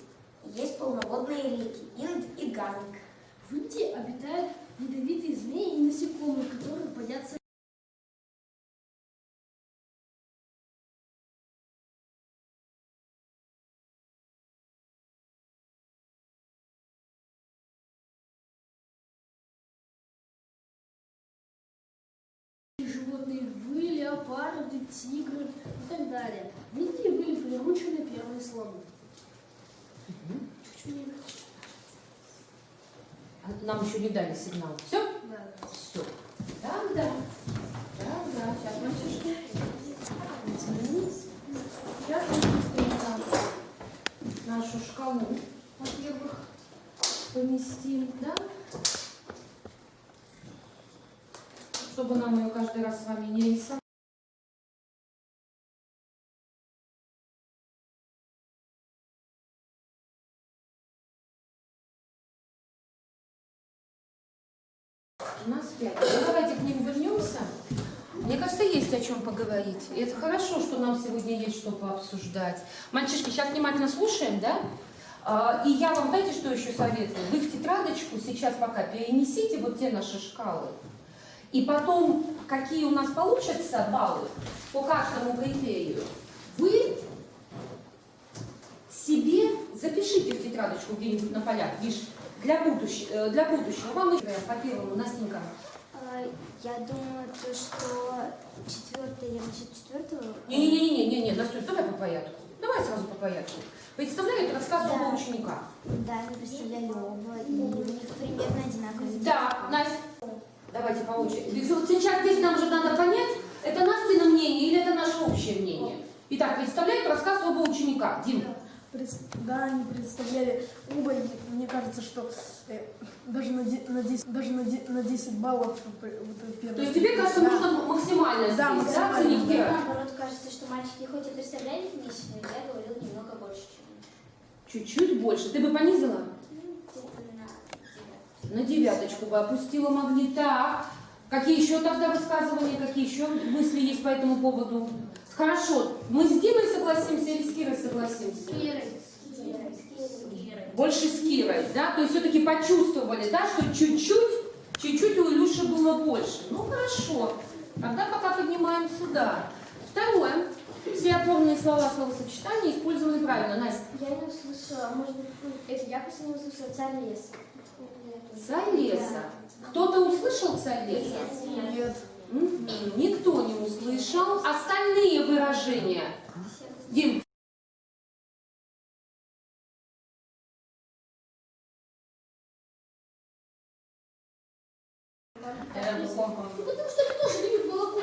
есть полноводные реки Инд и Ганг.
В Индии обитают ядовитые змеи и насекомые, которые боятся животные львы, леопарды, тигры и так далее. В Индии были приручены первые слоны.
Нам еще не дали сигнал. Все?
Да.
Все. Да. Сейчас, мальчишки. Сейчас нашу шкалу, во-первых, поместим, да? Чтобы нам ее каждый каждый раз с вами не рисовать. У нас 5. Ну, давайте к ним вернемся. Мне кажется, есть о чем поговорить. И это хорошо, что нам сегодня есть что пообсуждать. Мальчишки, сейчас внимательно слушаем, да? И я вам, знаете, что еще советую? Вы в тетрадочку сейчас пока перенесите вот те наши шкалы. И потом, какие у нас получатся баллы по каждому критерию, вы себе запишите в тетрадочку где-нибудь на полях. Видишь, для будущего. Вам по первому, Настенька.
Я думаю, то, что четвертое, я насчет четвертого...
Не, Настюш, давай по порядку. Давай сразу по порядку. Представляют рассказ оба ученика?
Да, они представляли оба, и у них примерно одинаковые.
Да, Настя. Давайте по очереди. Вот сейчас здесь нам же надо понять, это Настина мнение или это наше общее мнение. Итак, представляют рассказ оба ученика. Дима.
Да, они представляли оба, и мне кажется, что даже на 10 баллов вот первый.
То есть тебе кажется, нужно максимально здесь,
максимально,
оценить
Мне
героя?
наоборот кажется, что мальчики хоть и представляли вместе, но я говорила немного больше, чем они.
Чуть-чуть больше. Ты бы понизила?
Где-то
На 9 бы опустила могли. Так. Какие еще тогда высказывания, какие еще мысли есть по этому поводу? Хорошо. Мы с Димой согласимся или с Кирой согласимся? Больше с Кирой, да? То есть все-таки почувствовали, да, что чуть-чуть у Илюши было больше. Ну, хорошо. Тогда пока поднимаем сюда. Второе. Все опорные слова, словосочетания использованы правильно. Настя.
Я не услышала, может быть, это я просто не услышала «царь леса».
Царь леса. Кто-то услышал царь леса?
Нет.
Никто не услышал. Остальные выражения. Дим.
Потому что они тоже дают молоко.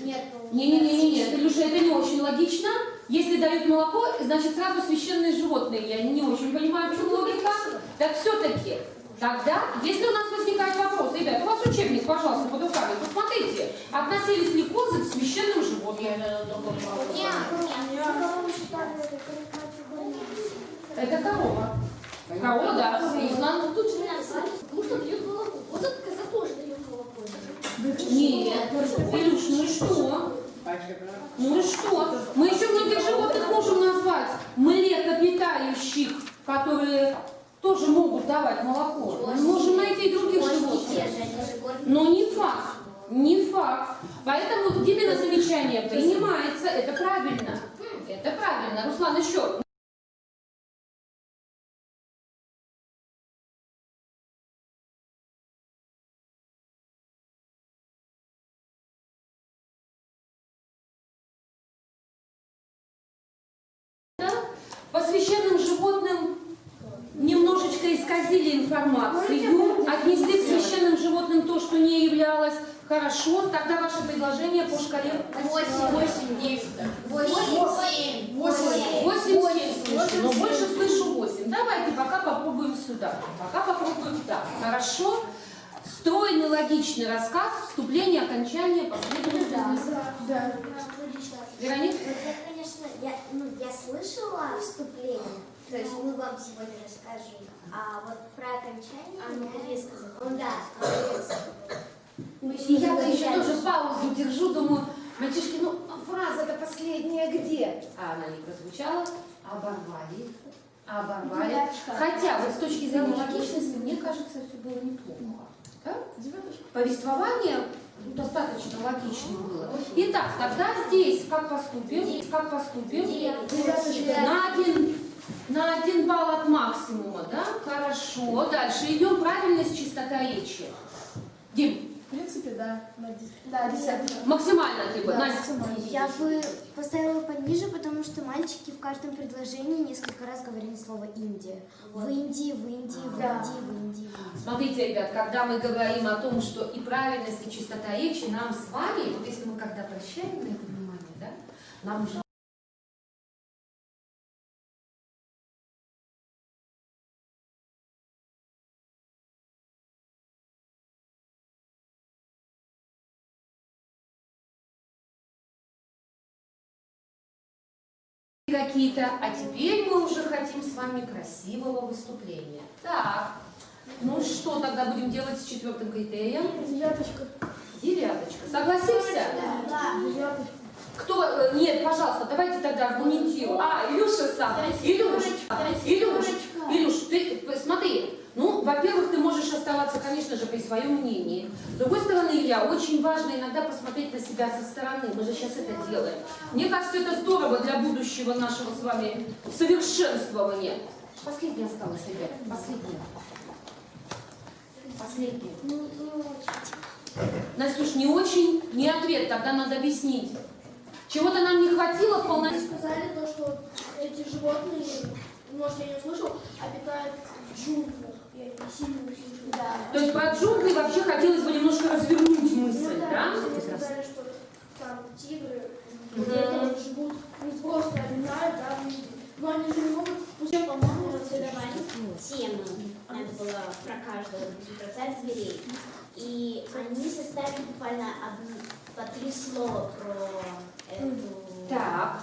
Нет,
Не, Илюша, это не очень логично. Если дают молоко, значит сразу священные животные. Я не очень понимаю, в чем логика. Так все-таки, тогда, если у нас возникает вопрос, ребят, у вас учебник, пожалуйста, под руками, посмотрите, относились ли козы к священным животным? Это корова. Корова, да, Руслан.
Тут же потому что дает молоко. Вот эта коза тоже дает молоко.
Нет, Илюш, ну и что? Ну и что? Мы еще многих животных можем назвать млекопитающих, которые тоже могут давать молоко. Мы можем найти и других животных. Но не факт. Не факт. Поэтому Димина замечание принимается. Это правильно. Это правильно. Руслан, еще. По священным животным немножечко исказили информацию, отнесли к священным животным то, что не являлось. Хорошо, тогда ваше предложение по шкале 8, 10. 8, но больше слышу 8. Давайте пока попробуем сюда. Пока попробуем так. Хорошо. Стройный, логичный рассказ, вступление, окончание, последовательность.
Да.
Вероника?
Конечно, я слышала вступление, то есть мы вам сегодня расскажем, а вот про окончание я не сказала. Да.
И я-то еще тоже паузу держу, думаю, мальчишки, ну фраза-то последняя где? А она не прозвучала, оборвали. Хотя вот с точки зрения логичности, мне кажется, все было неплохо. Да? Повествование достаточно логично было. Итак, тогда здесь как поступим? На один балл от максимума, да? Хорошо. Дальше идем. Правильность, чистота речи. Дим.
В принципе, да. Да, 10.
Максимально ты бы.
Да,
Настя.
Я бы поставила пониже, потому что мальчики в каждом предложении несколько раз говорили слово «Индия». В Индии.
Смотрите, ребят, когда мы говорим о том, что и правильность, и чистота речи, нам с вами, вот если мы когда прощаем на это внимание, да, нам уже какие-то, а теперь мы уже хотим с вами красивого выступления. Так, ну что тогда будем делать с 4-м критерием?
Девяточка.
Девяточка. Согласимся?
Да.
Девяточка.
Кто? Нет, пожалуйста, давайте тогда аргументируем. Илюша сам. Илюш, ты смотри. Ну, во-первых, ты можешь оставаться, конечно же, при своем мнении. С другой стороны, Илья, очень важно иногда посмотреть на себя со стороны. Мы же сейчас это делаем. Мне кажется, это здорово для будущего нашего с вами совершенствования. Последняя осталась, ребят. Последняя.
Ну, не очень.
Настюш, не очень, не ответ, тогда надо объяснить. Чего-то нам не хватило в полноте.
Сказали то, что эти животные, может, я не услышал, обитают в джунглях. Я не сильно услышал. Да.
То есть про джунгли вообще хотелось бы немножко развернуть мысль,
Ну,
да?
Они сказали, что там тигры где-то живут, не просто обитают, а но они же не могут спустя, по-моему,
Давали тему, надо было про каждого, про царь зверей. И они составили буквально по 3 слова про эту...
Так,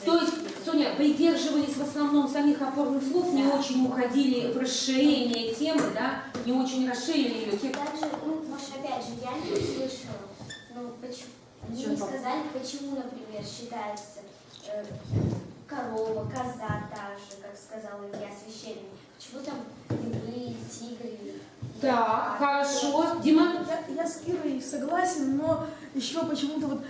то есть, Соня, придерживались в основном самих опорных слов, не очень уходили в расширение темы, да, не очень расширили ее.
Также, опять же, я не услышала, почему, они не сказали, почему, например, считается корова, коза та же, как сказал Илья Священник. Почему там львы, тигры?
Так, хорошо. Дима?
Я с Ирой согласен, но еще почему-то вот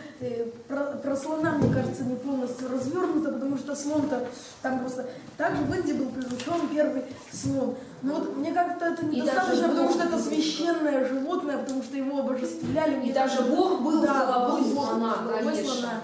про слона, мне кажется, не полностью развернуто, потому что слон-то там просто... Также в Индии был приручен первый слон. Но вот мне как-то это недостаточно, потому что это священное животное, потому что его обожествляли.
И даже Бог был головой
Бог,
слона,
головой
конечно.
слона.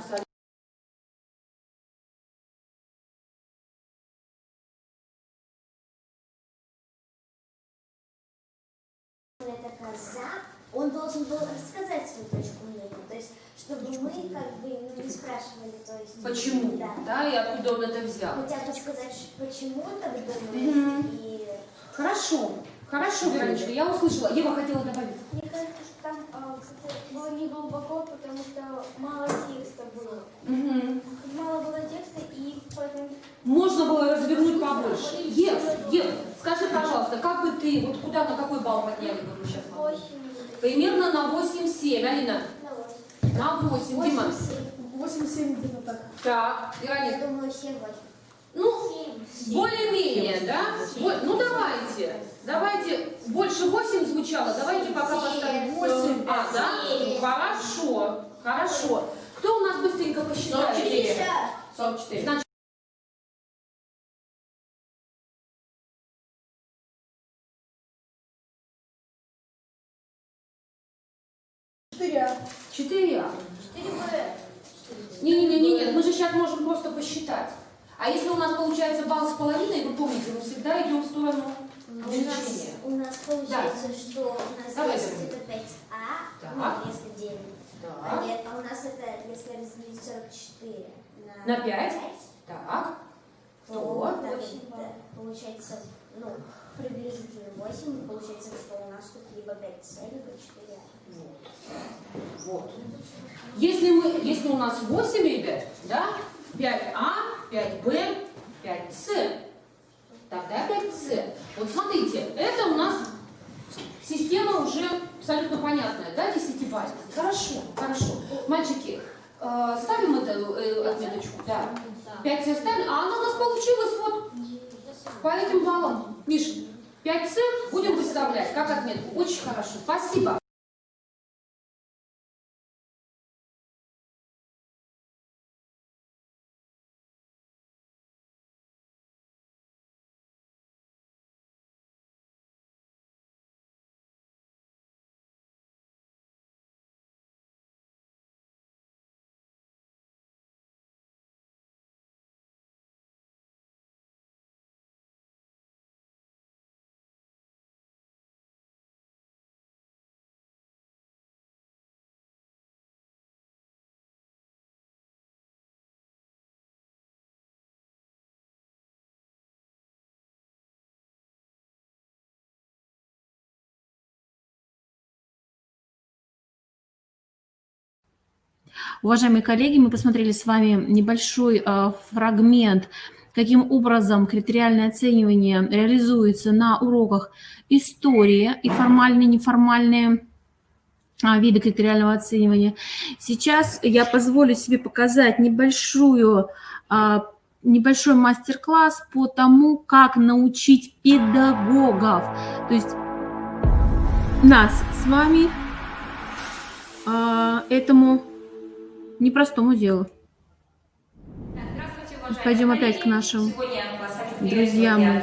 Это коза, он должен был рассказать свою точку мнения, то есть, чтобы мы как бы не спрашивали, то есть...
Почему? Да, и откуда он это взял?
Хотя бы сказать, почему так думает, и...
Хорошо, Вероничка, я услышала. Ева хотела добавить.
Мне кажется, что там, кстати, было не глубоко, потому что мало текста было. Мало было текста, и поэтому...
Можно было развернуть побольше. Ев, скажи, пожалуйста, как бы ты, вот куда, на какой балл подняли бы мы сейчас?
8.
Примерно на 8-7. Алина?
На 8.
На 8. Дима?
8-7 где-то так.
Так,
Я
Вероника?
думаю, 7-8.
Ну, более-менее, да? Ну, давайте. Больше 8 звучало, давайте пока поставим 8. Да? Хорошо. Кто у нас быстренько посчитает? 44. Значит, четыре. Нет, мы же сейчас можем просто посчитать. А если у нас получается балл с половиной, вы помните, мы всегда идем в сторону увеличения.
У нас получается, что у нас
Давай,
есть
Вероника.
это 5А,
Так.
если 9.
Так.
А у нас это, если разделить 44
На 5. Так.
то
То.
получается, приблизительно 8. Получается, что у нас тут либо 5С, либо 4А.
Вот. Если у нас 8, ребят, да, 5А, 5Б, 5С, тогда 5С. Вот смотрите, это у нас система уже абсолютно понятная, да, 10-бальная. Хорошо. Мальчики, ставим эту отметочку, да. 5С ставим, а она у нас получилась вот по этим баллам. Миша, 5С будем выставлять как отметку. Очень хорошо. Спасибо.
Уважаемые коллеги, мы посмотрели с вами небольшой фрагмент, каким образом критериальное оценивание реализуется на уроках истории и формальные, неформальные виды критериального оценивания. Сейчас я позволю себе показать небольшой мастер-класс по тому, как научить педагогов, то есть нас с вами, этому непростому делу. Пойдем опять к нашим друзьям.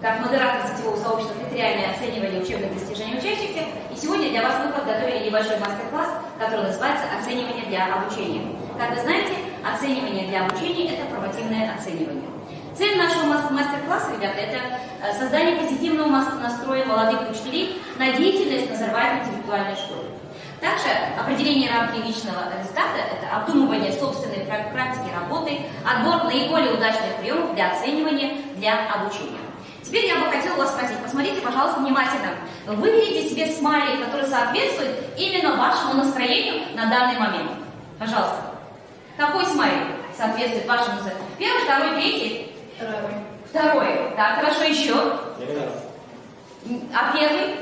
Как модератор сетевого сообщества «Критериальное оценивание учебных достижений учащихся». И сегодня для вас мы подготовили небольшой мастер-класс, который называется «Оценивание для обучения». Как вы знаете, оценивание для обучения – это формативное оценивание. Цель нашего мастер-класса, ребята, это создание позитивного настроя молодых учителей на деятельность на зарабатываемой интеллектуальной школе. Также определение рамки личного результата – это обдумывание собственной практики работы, отбор наиболее удачных приемов для оценивания, для обучения. Теперь я бы хотела вас спросить, посмотрите, пожалуйста, внимательно. Выберите себе смайлик, который соответствует именно вашему настроению на данный момент. Пожалуйста. Какой смайлик соответствует вашему настроению? Первый, второй, третий? Второй. Так, хорошо, еще. А первый?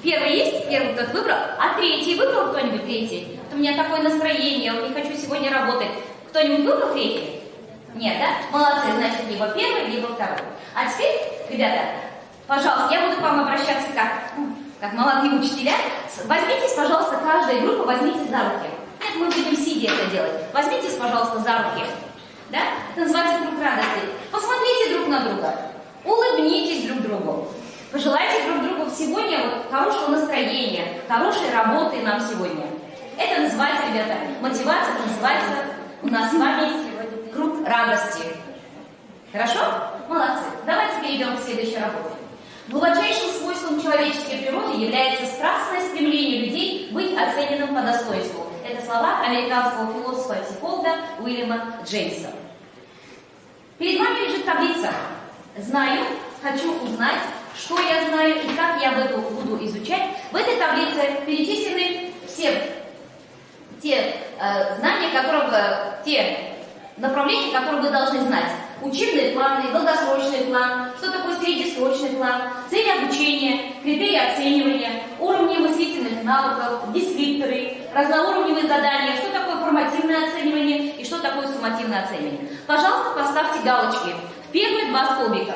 Первый есть? Первый кто-то выбрал? А третий выбрал кто-нибудь третий? Вот у меня такое настроение, я вот не хочу сегодня работать. Кто-нибудь выбрал третий? Нет, да? Молодцы, значит, либо первый, либо второй. А теперь, ребята, пожалуйста, я буду к вам обращаться как молодые учителя. Возьмитесь, пожалуйста, каждая группа, возьмите за руки. Это мы будем сидя это делать. Возьмитесь, пожалуйста, за руки. Да? Это называется круг радости. Посмотрите друг на друга. Улыбнитесь друг другу. Пожелайте друг другу сегодня хорошего настроения, хорошей работы нам сегодня. Это называется, ребята, мотивация, это называется у нас с вами круг радости. Хорошо? Молодцы. Давайте перейдем к следующей работе. Глубочайшим свойством человеческой природы является страстное стремление людей быть оцененным по достоинству. Это слова американского философа и психолога Уильяма Джеймса. Перед вами лежит таблица. Знаю, хочу узнать, что я знаю и как я буду изучать. В этой таблице перечислены все те знания, те направления, которые вы должны знать. Учебные планы, долгосрочный план, что такое среднесрочный план, цели обучения, критерии оценивания, уровни мыслительных навыков, дескрипторы, разноуровневые задания, что такое формативное оценивание и что такое суммативное оценивание. Пожалуйста, поставьте галочки в первые два столбика.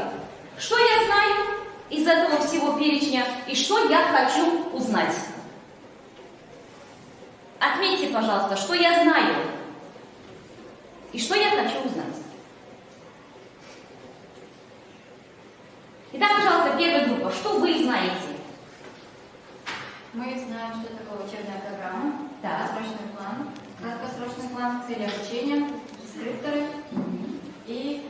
Что я знаю из этого всего перечня и что я хочу узнать. Отметьте, пожалуйста, что я знаю и что я хочу узнать. Итак, пожалуйста, первая группа. Что вы знаете?
Мы знаем, что такое учебная программа, долгосрочный план, краткосрочный план, цели обучения, дескрипторы и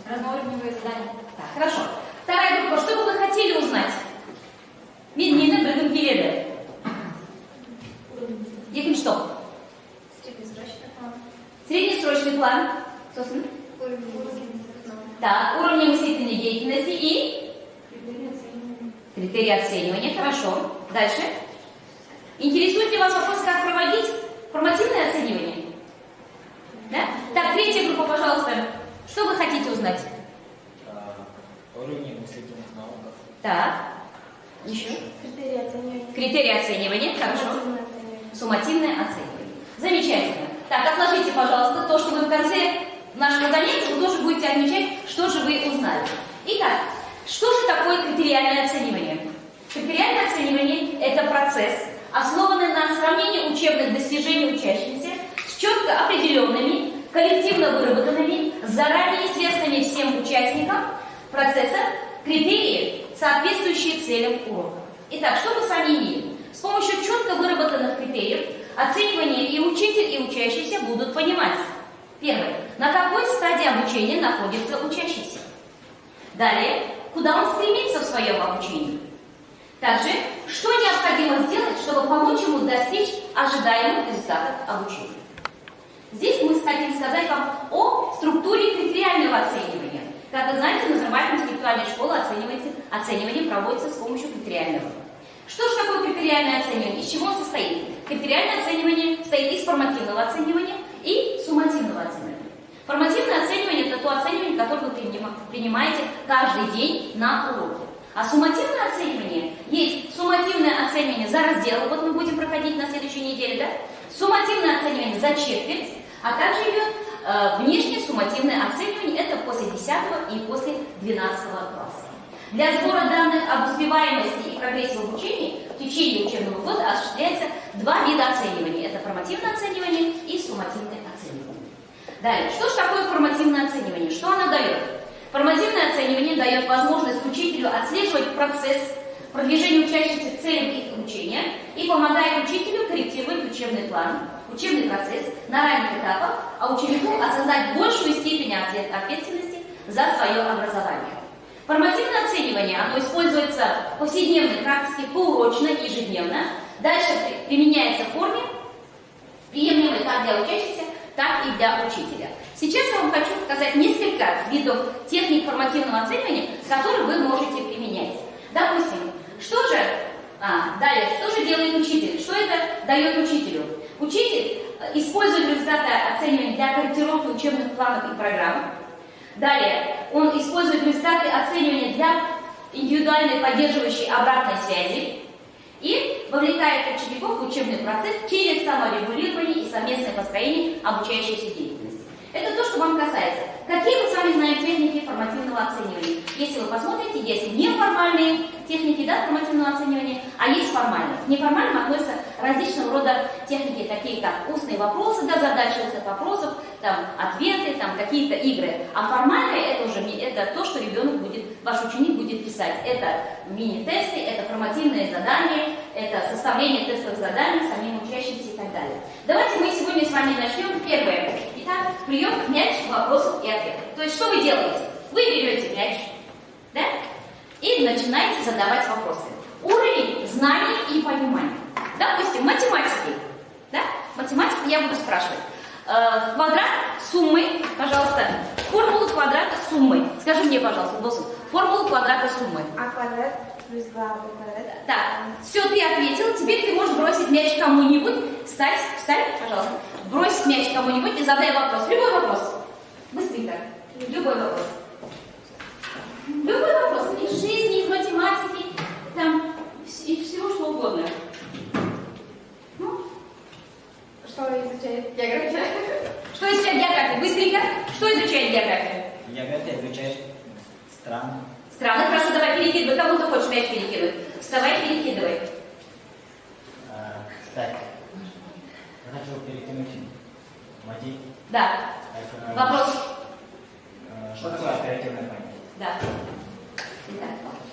разноуровневые задания.
Так, хорошо. Вторая группа. Что бы вы хотели узнать? Медленно, бегом переды. Якин что?
Среднесрочный план.
Среднесрочный план. Собственно. Так, уровни мыслительной деятельности и критерии оценивания. Хорошо. Дальше. Интересует ли вас вопрос, как проводить формативное оценивание? Да? Так, третья группа, пожалуйста. Что вы хотите узнать?
Уровни мыслительных навыков.
Так. Еще?
Критерии оценивания.
Критерии оценивания. Хорошо. Суммативное оценивание. Замечательно. Так, отложите, пожалуйста, то, что вы в конце нашего занятия, вы тоже будете отмечать, что же вы узнали. Итак, что же такое критериальное оценивание? Критериальное оценивание – это процесс, основанный на сравнении учебных достижений учащихся с четко определенными, коллективно выработанными, заранее известными всем участникам процесса критерии, соответствующие целям урока. Итак, что мы с вами имеем? С помощью четко выработанных критериев оценивание и учитель, и учащийся будут понимать. Первое. На какой стадии обучения находится учащийся? Далее. Куда он стремится в своем обучении? Также, что необходимо сделать, чтобы помочь ему достичь ожидаемых результатов обучения? Здесь мы хотим сказать вам о структуре критериального оценивания. Как вы знаете, на Зарубежной интеллектуальной школе оценивание проводится с помощью критериального. Что же такое критериальное оценивание? Из чего он состоит? Критериальное оценивание состоит из формативного оценивания и суммативного оценивания. Формативное оценивание – это то оценивание, которое вы принимаете каждый день на уроке. А суммативное оценивание – есть суммативное оценивание за раздел, вот мы будем проходить на следующей неделе, да? Суммативное оценивание за четверть, а также идет внешнее суммативное оценивание, это после 10 и после 12 класса. Для сбора данных об успеваемости и прогрессе в обучении в течение учебного года осуществляется два вида оценивания. Это формативное оценивание и суммативное оценивание. Далее, что же такое формативное оценивание? Что оно дает? Формативное оценивание дает возможность учителю отслеживать процесс продвижения учащихся к целям их обучения и помогает учителю корректировать учебный план, учебный процесс на ранних этапах, а ученику осознать большую степень ответственности за свое образование. Формативное оценивание, оно используется в повседневной практике поурочно и ежедневно. Дальше применяется в форме, приемлемой как для учащихся, так и для учителя. Сейчас я вам хочу показать несколько видов техник формативного оценивания, которые вы можете применять. Допустим, что же делает учитель? Что это дает учителю? Учитель использует результаты оценивания для корректировки учебных планов и программ. Далее, он использует результаты оценивания для индивидуальной поддерживающей обратной связи и вовлекает учеников в учебный процесс через саморегулирование и совместное построение обучающейся деятельности. Это то, что вам касается. Какие мы с вами знаем техники формативного оценивания? Если вы посмотрите, есть неформальные техники формативного оценивания, а есть формальные. К неформальным относятся различного рода техники, такие как устные вопросы, задачи устных вопросов, ответы, какие-то игры. А формальные это то, что ваш ученик будет писать. Это мини-тесты, это формативные задания, это составление тестовых заданий самим учащимся и так далее. Давайте мы сегодня с вами начнем. Первое. Итак, прием мяч, вопросов и ответов. То есть, что вы делаете? Вы берете мяч, да? И начинаете задавать вопросы. Уровень знаний и понимания. Допустим, математики. Да? Математику я буду спрашивать. Квадрат суммы, пожалуйста. Формулу квадрата суммы. Скажи мне, пожалуйста, Босу, формулу квадрата суммы.
А квадрат плюс 2 квадрат.
Так, все, ты ответил. Теперь ты можешь бросить мяч кому-нибудь. Встань, пожалуйста. Брось мяч кому-нибудь и задай вопрос. Любой вопрос. Быстренько. Любой вопрос. Любой вопрос. Из жизни, из математики, из всего что угодно.
Что изучает география?
Что изучает география? Быстренько. Что изучает география?
География изучает страны.
Страны. Хорошо, давай перекидывай. Кому ты хочешь мяч перекидывать? Вставай, перекидывай.
Так. Я хочу перекинуть Мади.
Да. Вопрос.
Что такое оперативная память?
Да.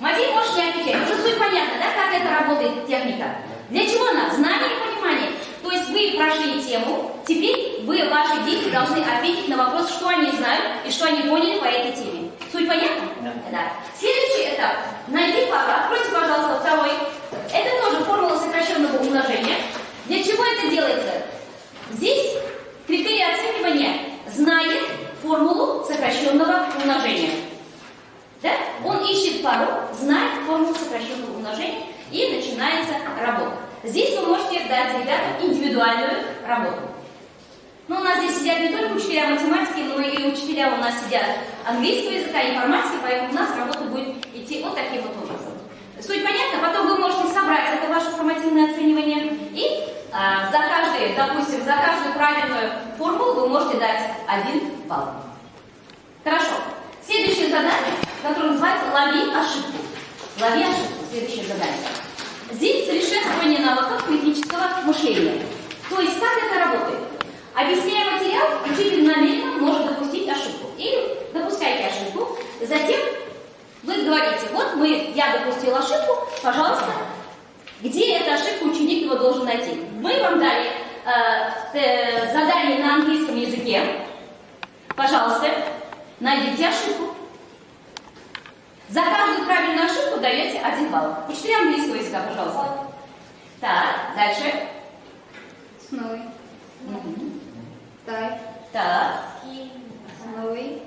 Матвей, можешь не отвечать. Уже суть понятна, да, как это работает техника? Для чего она? Знание и понимание. То есть вы прошли тему, теперь ваши дети должны ответить на вопрос, что они знают и что они поняли по этой теме. Суть понятна? Да. Следующий этап. Найди квадрат. Откройте, пожалуйста, второй. Это тоже формула сокращенного умножения. Для чего это делается? Здесь критерий оценивания знает формулу сокращенного умножения. Да? Он ищет пару, знает формулу сокращенного умножения и начинается работа. Здесь вы можете дать ребятам индивидуальную работу. У нас здесь сидят не только учителя математики, но и учителя у нас сидят английского языка, информатики, поэтому у нас работа будет идти вот таким вот образом. Суть понятна? Потом вы можете собрать это ваше формативное оценивание и за каждую правильную формулу вы можете дать 1 балл. Хорошо. Следующее задание, которое называется «Лови ошибку». Лови ошибку. Следующее задание. Здесь совершенствование навыков критического мышления. То есть, как это работает? Объясняя материал, учитель намеренно может допустить ошибку. Или допускайте ошибку. Затем вы говорите, я допустил ошибку, пожалуйста, где эта ошибка ученик его должен найти. Мы вам дали задание на английском языке. Пожалуйста, найдите ошибку. За каждую правильную ошибку даете 1 балл. Учителя английского языка, пожалуйста. Так, дальше.
Snowy. Type.
Так.
Snowy.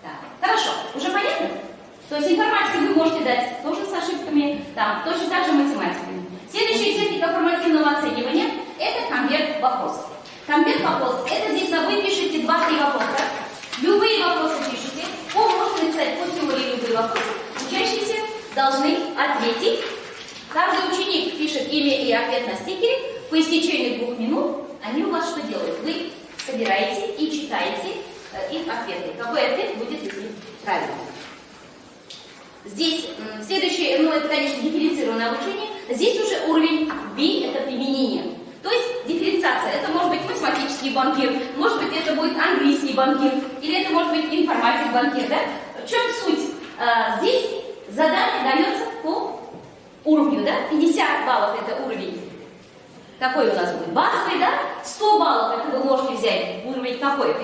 Так. Хорошо. Уже понятно? То есть информатику вы можете дать тоже с ошибками, там, точно так же математиками. Следующая техника формативного оценивания – это конверт вопросов. Конверт вопросов – это здесь вы пишете 2-3 вопроса. Любые вопросы пишите. Можете написать по теории любые вопросы. Учащиеся должны ответить. Каждый ученик пишет имя и ответ на стикере. По истечении 2 минут они у вас что делают? Вы собираете и читаете их ответы. Какой ответ будет из них правильным? Здесь следующее, это, конечно, дифференцированное обучение. Здесь уже уровень B – это применение. То есть дифференциация. Это может быть математический банкир, может быть, это будет английский банкир, или это может быть информатик банкир. Да? В чем суть? Здесь задание дается по уровню. Да? 50 баллов – это уровень. Какой у нас будет? Базовый, да? 100 баллов – это вы можете взять уровень какой?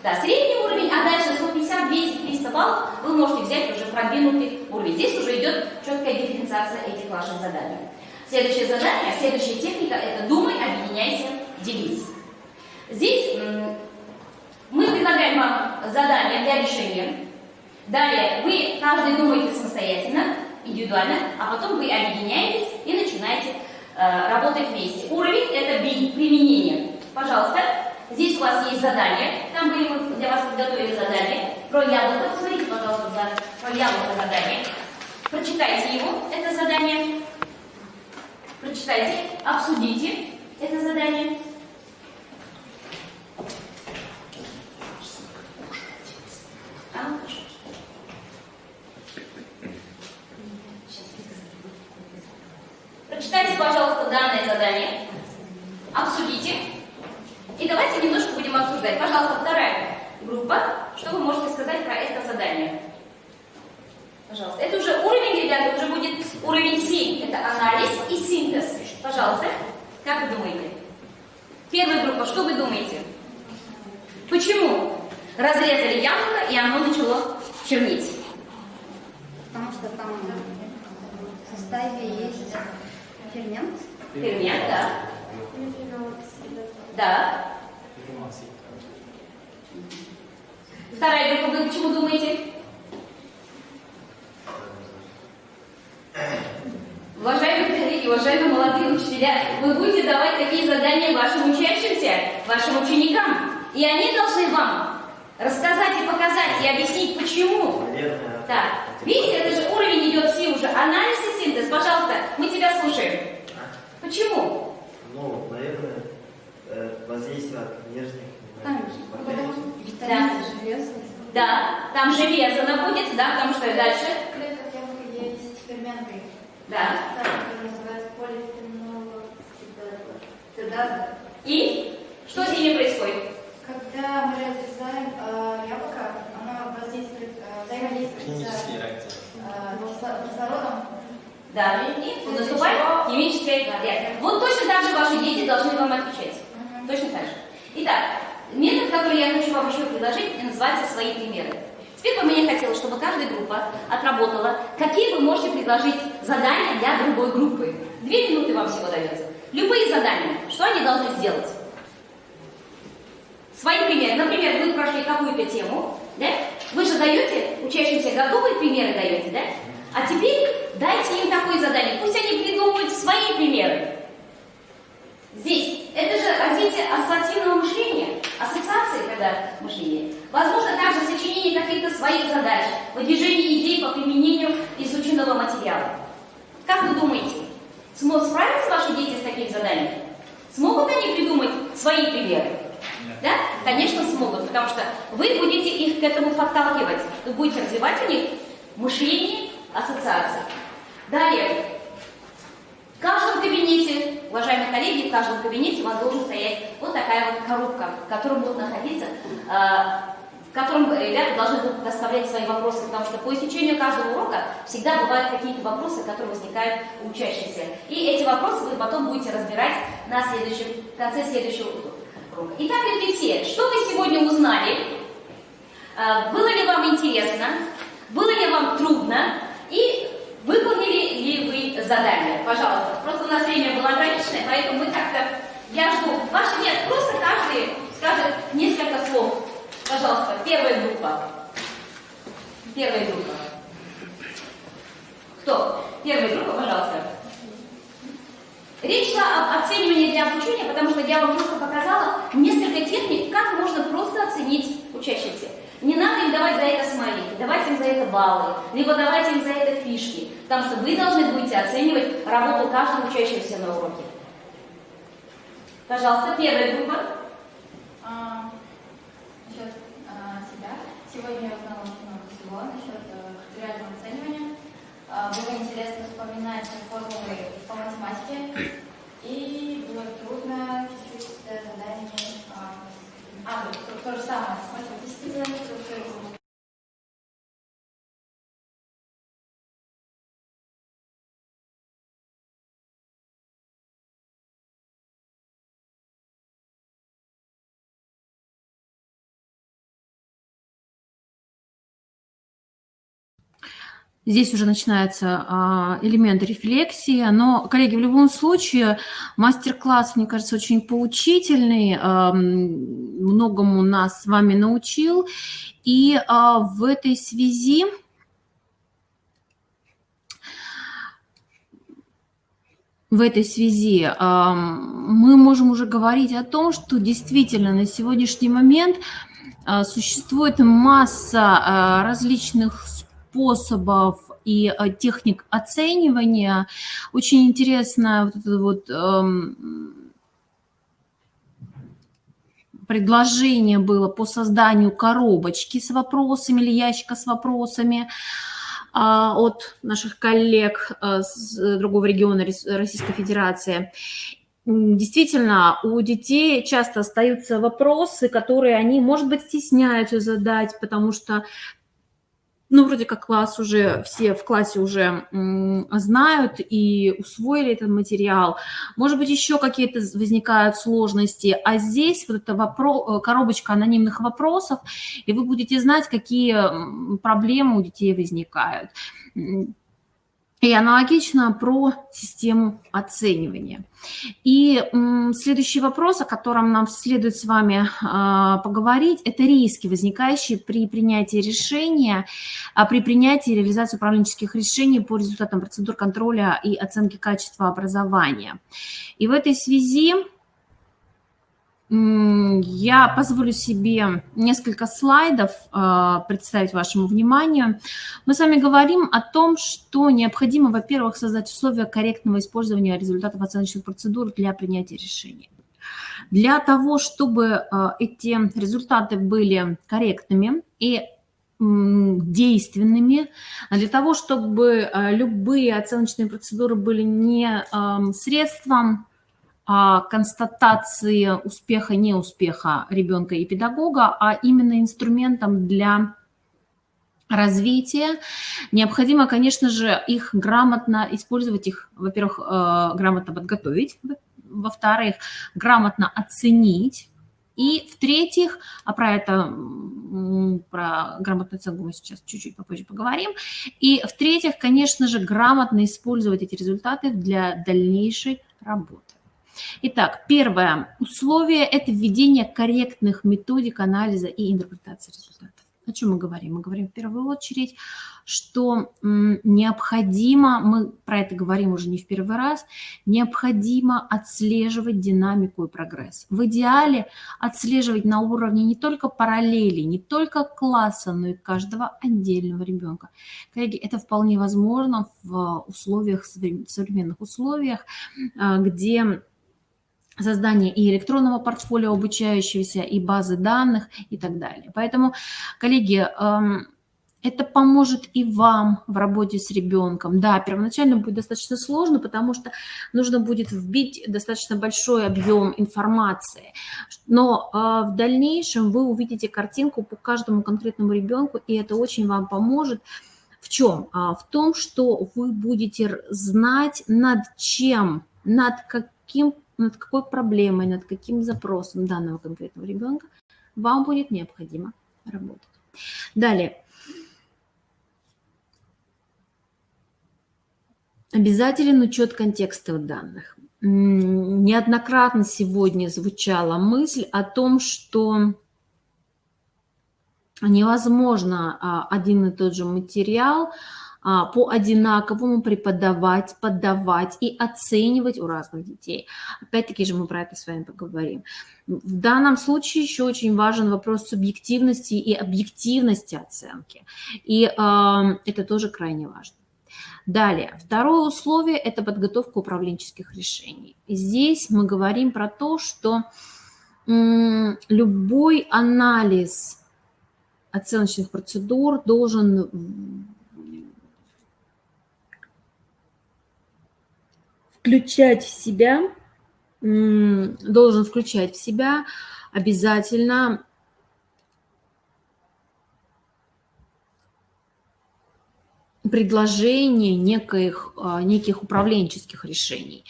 Да, средний уровень, а дальше 150, 200, 300 баллов вы можете взять уже продвинутый уровень. Здесь уже идет четкая дифференциация этих ваших заданий. Следующее задание, следующая техника – это думай, объединяйся, делись. Здесь мы предлагаем вам задание для решения. Далее вы каждый думаете самостоятельно, индивидуально, а потом вы объединяетесь и начинаете работать вместе. Уровень – это B, применение. Пожалуйста, здесь у вас есть задание. Там мы для вас подготовили задание про яблоко. Посмотрите, пожалуйста, про яблоко задание. Прочитайте его, это задание. Прочитайте, обсудите это задание. Прочитайте, пожалуйста, данное задание. Обсудите. И давайте немножко будем обсуждать. Пожалуйста, вторая группа. Что вы можете сказать про это задание? Пожалуйста. Это уже уровень, ребята, уже будет уровень 7. Это анализ и синтез. Пожалуйста. Как вы думаете? Первая группа, что вы думаете? Почему разрезали яблоко, и оно начало чернеть?
Потому что там в составе есть фермент.
Фермент, да. Да. Вторая группа, вы почему думаете? Уважаемые коллеги, уважаемые молодые учителя, вы будете давать такие задания вашим учащимся, вашим ученикам, и они должны вам рассказать и показать, и объяснить, почему. Так, видите, это же уровень идет все уже. Анализ и синтез, пожалуйста, мы тебя слушаем. Почему?
Ну, наверное, воздействие от внешних.
Да. Да, там железо находится, да, потому что дальше.
Есть ферменты.
Да.
Называется полифенолоксидаза.
И что с ними происходит?
Когда мы разрезаем яблоко, оно взаимодействует с кислородом.
Да, и наступает химическая реакция. Вот точно так же ваши дети должны вам отвечать. Точно так же. Итак, метод, который я хочу вам еще предложить, называется «Свои примеры». Теперь бы мне хотелось, чтобы каждая группа отработала, какие вы можете предложить задания для другой группы. 2 минуты вам всего дается. Любые задания, что они должны сделать? Свои примеры. Например, вы прошли какую-то тему, да? Вы же даете, учащимся готовые примеры даете, да? А теперь дайте им такое задание. Пусть они придумают свои примеры. Здесь. Это же развитие ассоциативного мышления, ассоциации, когда мышление. Возможно, также сочинение каких-то своих задач, выдвижение идей по применению изученного материала. Как вы думаете, смогут справиться ваши дети с такими заданиями? Смогут они придумать свои примеры? Да? Конечно, смогут, потому что вы будете их к этому подталкивать. Вы будете развивать у них мышление ассоциаций. Далее. В каждом кабинете, уважаемые коллеги, в каждом кабинете у вас должен стоять вот такая вот коробка, в которой будут находиться, в котором ребята должны будут доставлять свои вопросы, потому что по истечению каждого урока всегда бывают какие-то вопросы, которые возникают у учащихся. И эти вопросы вы потом будете разбирать на в конце следующего урока. Итак, ребята, что вы сегодня узнали? Было ли вам интересно? Было ли вам трудно? И выполнили ли вы задание? Пожалуйста. Просто у нас время было ограничено, поэтому мы как-то... Я жду. Ваши нет, просто каждый скажет несколько слов. Пожалуйста, первая группа. Первая группа. Кто? Первая группа, пожалуйста. Речь шла об оценивании для обучения, потому что я вам просто показала несколько техник, как можно просто оценить учащихся. Не надо им давать за это смайлики, давайте им за это баллы, либо давайте им за это фишки, потому что вы должны будете оценивать работу каждого учащегося на уроке. Пожалуйста, первая группа.
Насчет себя. Сегодня я узнала очень много всего насчет критериального оценивания. Было интересно вспоминать формулы по математике. И было трудно чуть-чуть с заданиями. То же самое с математическими заданиями.
Здесь уже начинается элемент рефлексии, но, коллеги, в любом случае мастер-класс, мне кажется, очень поучительный, многому нас с вами научил, и в этой связи мы можем уже говорить о том, что действительно на сегодняшний момент существует масса различных способов и техник оценивания. Очень интересно вот это вот предложение было по созданию коробочки с вопросами или ящика с вопросами от наших коллег с другого региона Российской Федерации. Действительно, у детей часто остаются вопросы, которые они, может быть, стесняются задать, потому что вроде как класс уже, все в классе уже знают и усвоили этот материал. Может быть, еще какие-то возникают сложности. А здесь вот эта коробочка анонимных вопросов, и вы будете знать, какие проблемы у детей возникают. И аналогично про систему оценивания. И следующий вопрос, о котором нам следует с вами поговорить, это риски, возникающие при принятии решения, при принятии и реализации управленческих решений по результатам процедур контроля и оценки качества образования. И в этой связи я позволю себе несколько слайдов представить вашему вниманию. Мы с вами говорим о том, что необходимо, во-первых, создать условия корректного использования результатов оценочных процедур для принятия решений. Для того, чтобы эти результаты были корректными и действенными, для того, чтобы любые оценочные процедуры были не средством констатации успеха, неуспеха ребенка и педагога, а именно инструментом для развития. Необходимо, конечно же, их грамотно использовать, их, во-первых, грамотно подготовить, во-вторых, грамотно оценить, и в-третьих, про грамотную оценку мы сейчас чуть-чуть попозже поговорим, и в-третьих, конечно же, грамотно использовать эти результаты для дальнейшей работы. Итак, первое условие – это введение корректных методик анализа и интерпретации результатов. О чем мы говорим? Мы говорим в первую очередь, что необходимо, мы про это говорим уже не в первый раз, необходимо отслеживать динамику и прогресс. В идеале отслеживать на уровне не только параллели, не только класса, но и каждого отдельного ребенка. Коллеги, это вполне возможно в современных условиях, где создание и электронного портфолио обучающегося, и базы данных, и так далее. Поэтому, коллеги, это поможет и вам в работе с ребенком. Да, первоначально будет достаточно сложно, потому что нужно будет вбить достаточно большой объем информации. Но в дальнейшем вы увидите картинку по каждому конкретному ребенку, и это очень вам поможет. В чем? В том, что вы будете знать, над чем, над какой проблемой, над каким запросом данного конкретного ребенка вам будет необходимо работать. Далее. Обязателен учет контекстов данных. Неоднократно сегодня звучала мысль о том, что невозможно один и тот же материал по-одинаковому преподавать, подавать и оценивать у разных детей. Опять-таки же мы про это с вами поговорим. В данном случае еще очень важен вопрос субъективности и объективности оценки. И это тоже крайне важно. Далее, второе условие – это подготовка управленческих решений. И здесь мы говорим про то, что любой анализ оценочных процедур должен включать в себя обязательно предложение неких управленческих решений.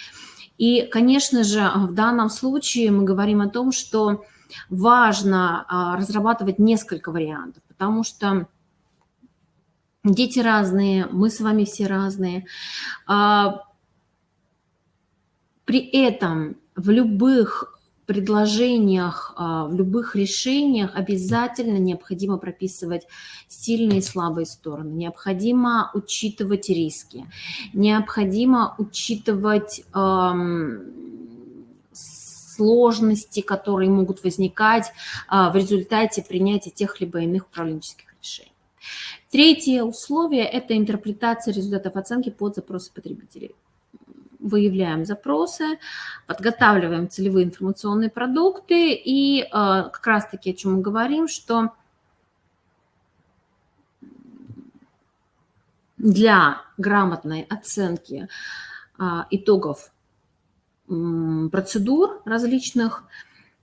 И, конечно же, в данном случае мы говорим о том, что важно разрабатывать несколько вариантов, потому что дети разные, мы с вами все разные. При этом в любых предложениях, в любых решениях обязательно необходимо прописывать сильные и слабые стороны, необходимо учитывать риски, необходимо учитывать сложности, которые могут возникать в результате принятия тех либо иных управленческих решений. Третье условие – это интерпретация результатов оценки под запросы потребителей. Выявляем запросы, подготавливаем целевые информационные продукты и как раз-таки о чем мы говорим, что для грамотной оценки итогов процедур различных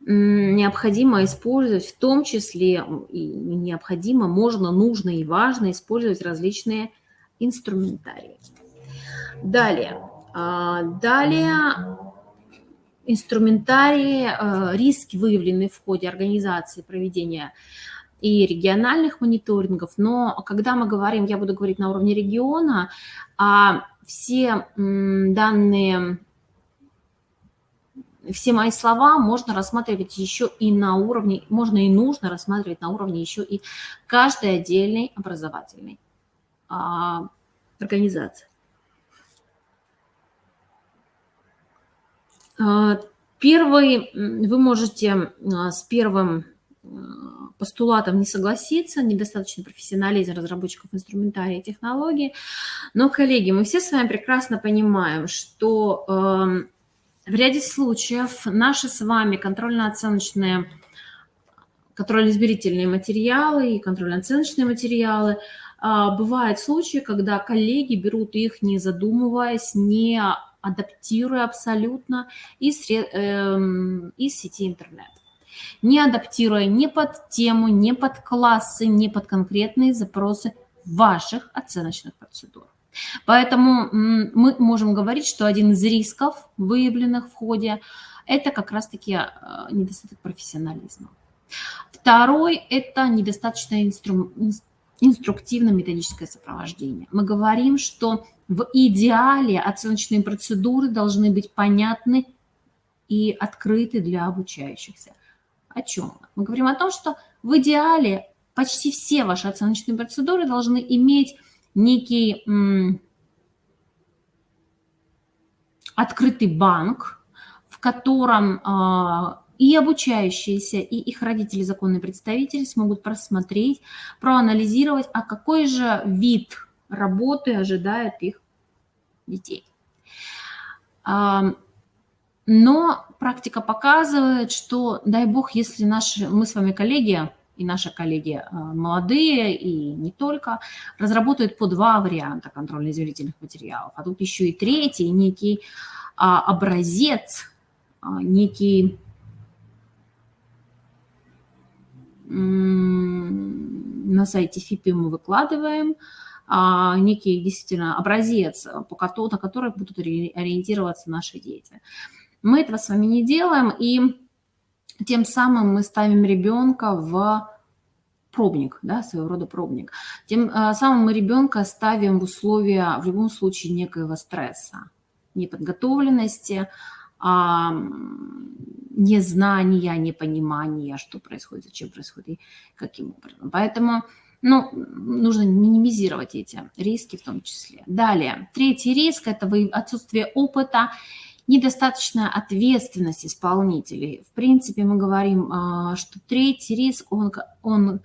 необходимо использовать, в том числе и необходимо, можно, нужно и важно использовать различные инструментарии. Далее инструментарии, риски, выявленные в ходе организации проведения и региональных мониторингов, но когда мы говорим, я буду говорить на уровне региона, все данные, все мои слова можно рассматривать еще и на уровне, можно и нужно рассматривать на уровне еще и каждой отдельной образовательной организации. Первый, вы можете с первым постулатом не согласиться, недостаточно профессионализм разработчиков инструментария и технологий, но, коллеги, мы все с вами прекрасно понимаем, что в ряде случаев наши с вами контрольно-оценочные, контрольно-измерительные материалы и контрольно-оценочные материалы, бывают случаи, когда коллеги берут их, не задумываясь, не адаптируя абсолютно из сети интернет. Не адаптируя ни под тему, ни под классы, ни под конкретные запросы ваших оценочных процедур. Поэтому мы можем говорить, что один из рисков, выявленных в ходе, это как раз-таки недостаток профессионализма. Второй – это недостаточное инструктивно-методическое сопровождение. Мы говорим, что в идеале оценочные процедуры должны быть понятны и открыты для обучающихся. О чем мы? Мы говорим о том, что в идеале почти все ваши оценочные процедуры должны иметь некий открытый банк, в котором и обучающиеся, и их родители, законные представители смогут просмотреть, проанализировать, а какой же вид работы ожидает их детей. Но практика показывает, что, дай бог, если мы с вами коллеги, и наши коллеги молодые, и не только, разработают по 2 варианта контрольно-измерительных материалов, а тут еще и третий, некий образец, некий на сайте ФИПИ мы выкладываем, некий действительно образец, на который будут ориентироваться наши дети. Мы этого с вами не делаем, и тем самым мы ставим ребенка в пробник, да, своего рода пробник. Тем самым мы ребенка ставим в условия, в любом случае, некоего стресса, неподготовленности, незнания, непонимания, что происходит, зачем происходит и каким образом. Поэтому Ну, нужно минимизировать эти риски в том числе. Далее, третий риск – это отсутствие опыта, недостаточная ответственность исполнителей. В принципе, мы говорим, что третий риск, он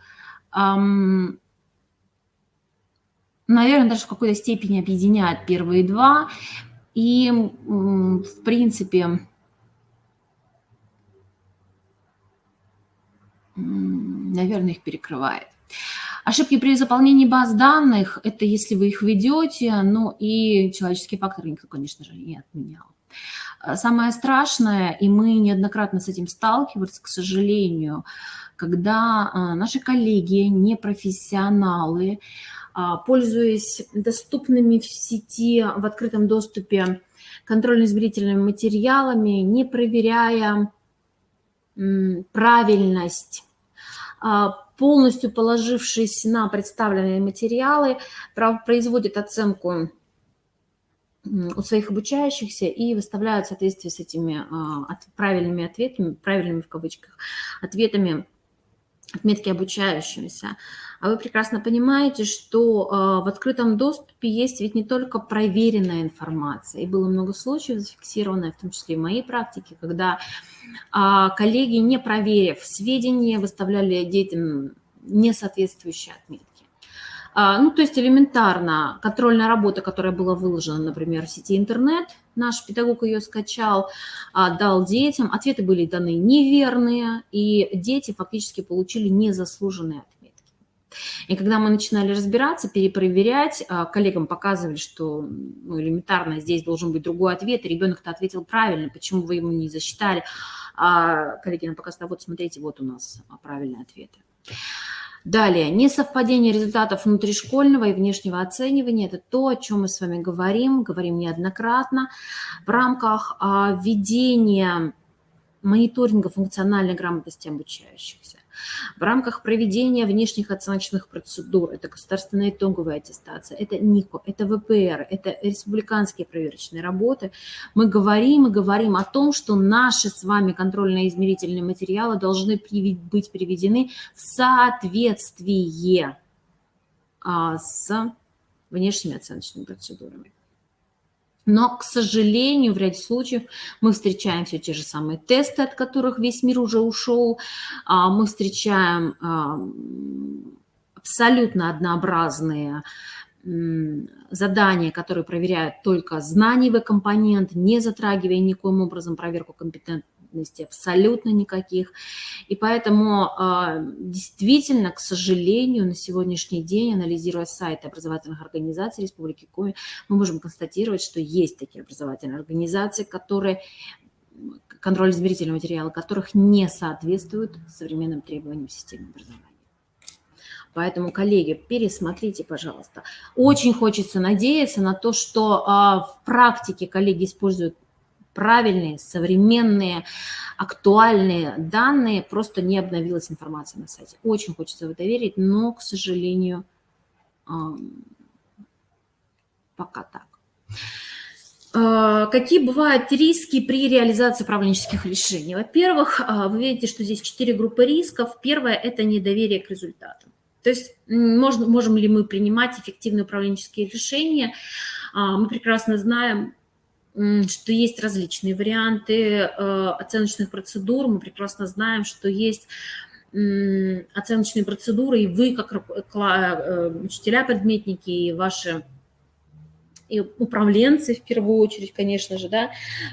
наверное, даже в какой-то степени объединяет первые два. И, в принципе, наверное, их перекрывает. Ошибки при заполнении баз данных – это если вы их ведете, но и человеческий фактор никто, конечно же, не отменял. Самое страшное, и мы неоднократно с этим сталкивались, к сожалению, когда наши коллеги, непрофессионалы, пользуясь доступными в сети, в открытом доступе контрольно-измерительными материалами, не проверяя правильность, полностью положившись на представленные материалы, производят оценку у своих обучающихся и выставляют в соответствии с этими правильными ответами, правильными в кавычках, ответами отметки обучающимся. А вы прекрасно понимаете, что в открытом доступе есть ведь не только проверенная информация. И было много случаев зафиксированных, в том числе и в моей практике, когда коллеги, не проверив сведения, выставляли детям несоответствующие отметки. Ну, то есть элементарно контрольная работа, которая была выложена, например, в сети интернет, наш педагог ее скачал, дал детям, ответы были даны неверные, и дети фактически получили незаслуженные отметки. И когда мы начинали разбираться, перепроверять, коллегам показывали, что элементарно здесь должен быть другой ответ, и ребенок-то ответил правильно, почему вы ему не засчитали, а коллеги нам показывают, вот смотрите, вот у нас правильные ответы. Далее, несовпадение результатов внутришкольного и внешнего оценивания – это то, о чем мы с вами говорим неоднократно в рамках ведения мониторинга функциональной грамотности обучающихся, в рамках проведения внешних оценочных процедур. Это государственная итоговая аттестация, это НИКО, это ВПР, это республиканские проверочные работы. Мы говорим о том, что наши с вами контрольно-измерительные материалы должны быть приведены в соответствие с внешними оценочными процедурами. Но, к сожалению, в ряде случаев мы встречаем все те же самые тесты, от которых весь мир уже ушел. Мы встречаем абсолютно однообразные задания, которые проверяют только знаниевый компонент, не затрагивая никоим образом проверку компетентности абсолютно никаких. И поэтому действительно, к сожалению, на сегодняшний день, анализируя сайты образовательных организаций Республики Коми, мы можем констатировать, что есть такие образовательные организации, которые контрольно-измерительные материалы которых не соответствуют современным требованиям системы образования. Поэтому, коллеги, пересмотрите, пожалуйста. Очень хочется надеяться на то, что в практике коллеги используют правильные, современные, актуальные данные, просто не обновилась информация на сайте. Очень хочется в это верить, но, к сожалению, пока так. Какие бывают риски при реализации управленческих решений? Во-первых, вы видите, что здесь 4 группы рисков. Первое – это недоверие к результатам. То есть можем ли мы принимать эффективные управленческие решения? Мы прекрасно знаем, что есть различные варианты оценочных процедур. Мы прекрасно знаем, что есть оценочные процедуры, и вы, как учителя-предметники, и ваши и управленцы, в первую очередь, конечно же, да,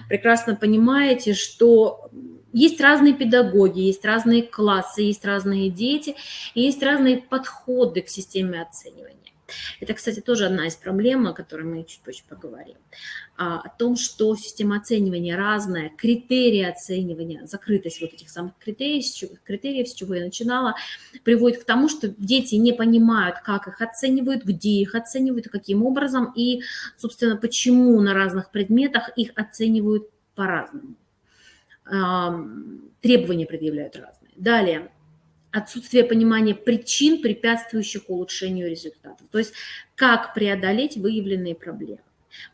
прекрасно понимаете, что есть разные педагоги, есть разные классы, есть разные дети, и есть разные подходы к системе оценивания. Это, кстати, тоже одна из проблем, о которой мы чуть позже поговорим. О том, что система оценивания разная, критерии оценивания, закрытость вот этих самых критериев, с чего я начинала, приводит к тому, что дети не понимают, как их оценивают, где их оценивают, и каким образом, и, собственно, почему на разных предметах их оценивают по-разному. Требования предъявляют разные. Далее. Отсутствие понимания причин, препятствующих улучшению результатов. То есть как преодолеть выявленные проблемы.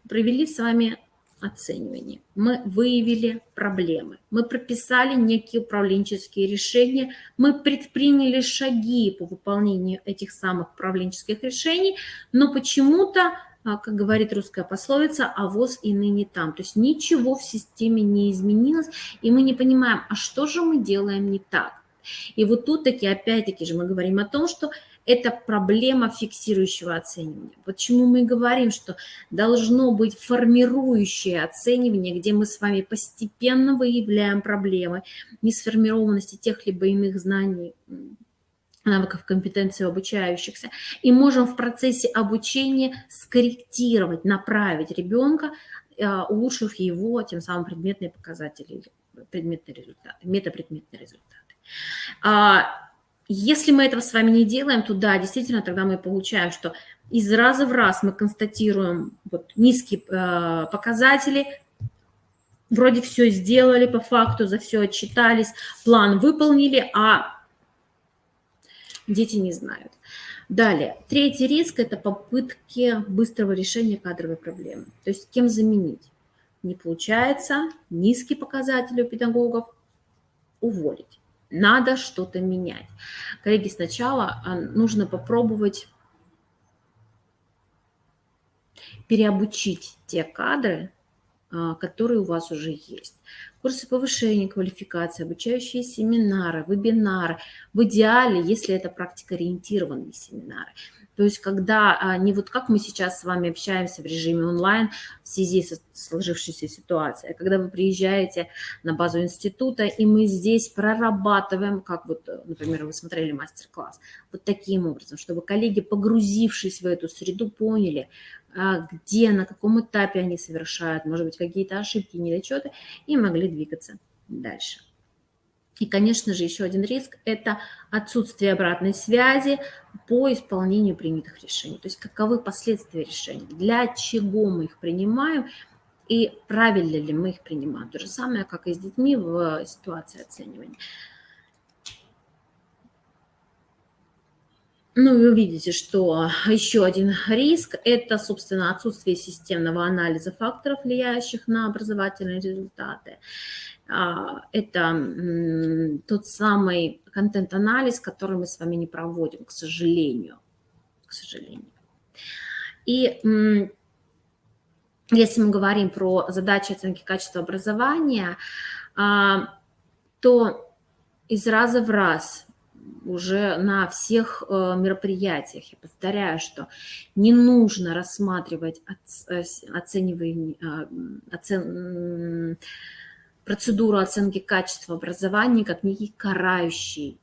Провели с вами оценивания. Мы выявили проблемы, мы прописали некие управленческие решения, мы предприняли шаги по выполнению этих самых управленческих решений, но почему-то, как говорит русская пословица, авось и ныне там. То есть ничего в системе не изменилось, и мы не понимаем, а что же мы делаем не так. И вот тут таки, опять-таки же мы говорим о том, что это проблема фиксирующего оценивания. Почему мы говорим, что должно быть формирующее оценивание, где мы с вами постепенно выявляем проблемы, несформированности тех либо иных знаний, навыков, компетенций обучающихся, и можем в процессе обучения скорректировать, направить ребенка, улучшив его тем самым предметные показатели, предметные результаты, метапредметные результаты. Если мы этого с вами не делаем, то да, действительно, тогда мы получаем, что из раза в раз мы констатируем вот низкие показатели, вроде все сделали по факту, за все отчитались, план выполнили, а дети не знают. Далее, третий риск – это попытки быстрого решения кадровой проблемы. То есть кем заменить? Не получается, низкие показатели у педагогов, уволить. Надо что-то менять. Коллеги, сначала нужно попробовать переобучить те кадры, которые у вас уже есть. Курсы повышения квалификации, обучающие семинары, вебинары. В идеале, если это практикоориентированные семинары. То есть когда не вот как мы сейчас с вами общаемся в режиме онлайн в связи со сложившейся ситуацией, а когда вы приезжаете на базу института, и мы здесь прорабатываем, как вот, например, вы смотрели мастер-класс, вот таким образом, чтобы коллеги, погрузившись в эту среду, поняли, где, на каком этапе они совершают, может быть, какие-то ошибки, недочеты, и могли двигаться дальше. И, конечно же, еще один риск – это отсутствие обратной связи по исполнению принятых решений. То есть каковы последствия решений, для чего мы их принимаем и правильно ли мы их принимаем. То же самое, как и с детьми в ситуации оценивания. Ну, вы увидите, что еще один риск – это, собственно, отсутствие системного анализа факторов, влияющих на образовательные результаты. Это тот самый контент-анализ, который мы с вами не проводим, к сожалению. И если мы говорим про задачи оценки качества образования, то из раза в раз уже на всех мероприятиях я повторяю, что не нужно рассматривать процедуру оценки качества образования как некий карающий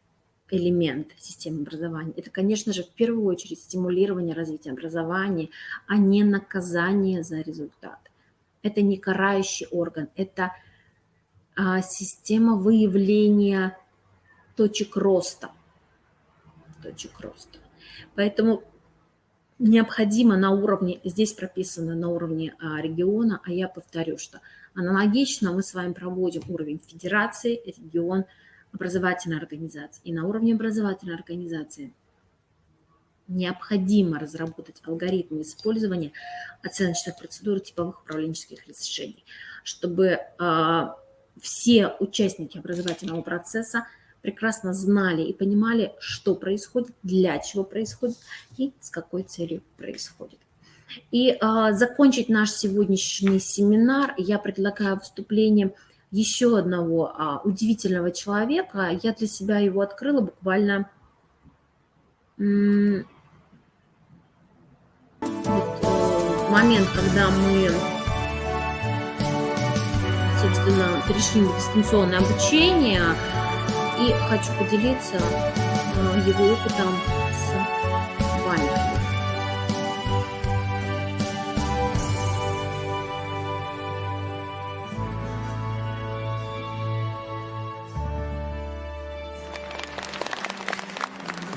элемент системы образования. Это, конечно же, в первую очередь стимулирование развития образования, а не наказание за результат. Это не карающий орган, это система выявления точек роста. Поэтому необходимо на уровне, здесь прописано на уровне региона, а я повторю, что аналогично мы с вами проводим уровень федерации, регион, образовательной организации. И на уровне образовательной организации необходимо разработать алгоритмы использования оценочных процедур и типовых управленческих решений, чтобы все участники образовательного процесса прекрасно знали и понимали, что происходит, для чего происходит и с какой целью происходит. И закончить наш сегодняшний семинар я предлагаю выступлением еще одного удивительного человека. Я для себя его открыла буквально в момент, когда мы, собственно, перешли на дистанционное обучение. И хочу поделиться его опытом с вами.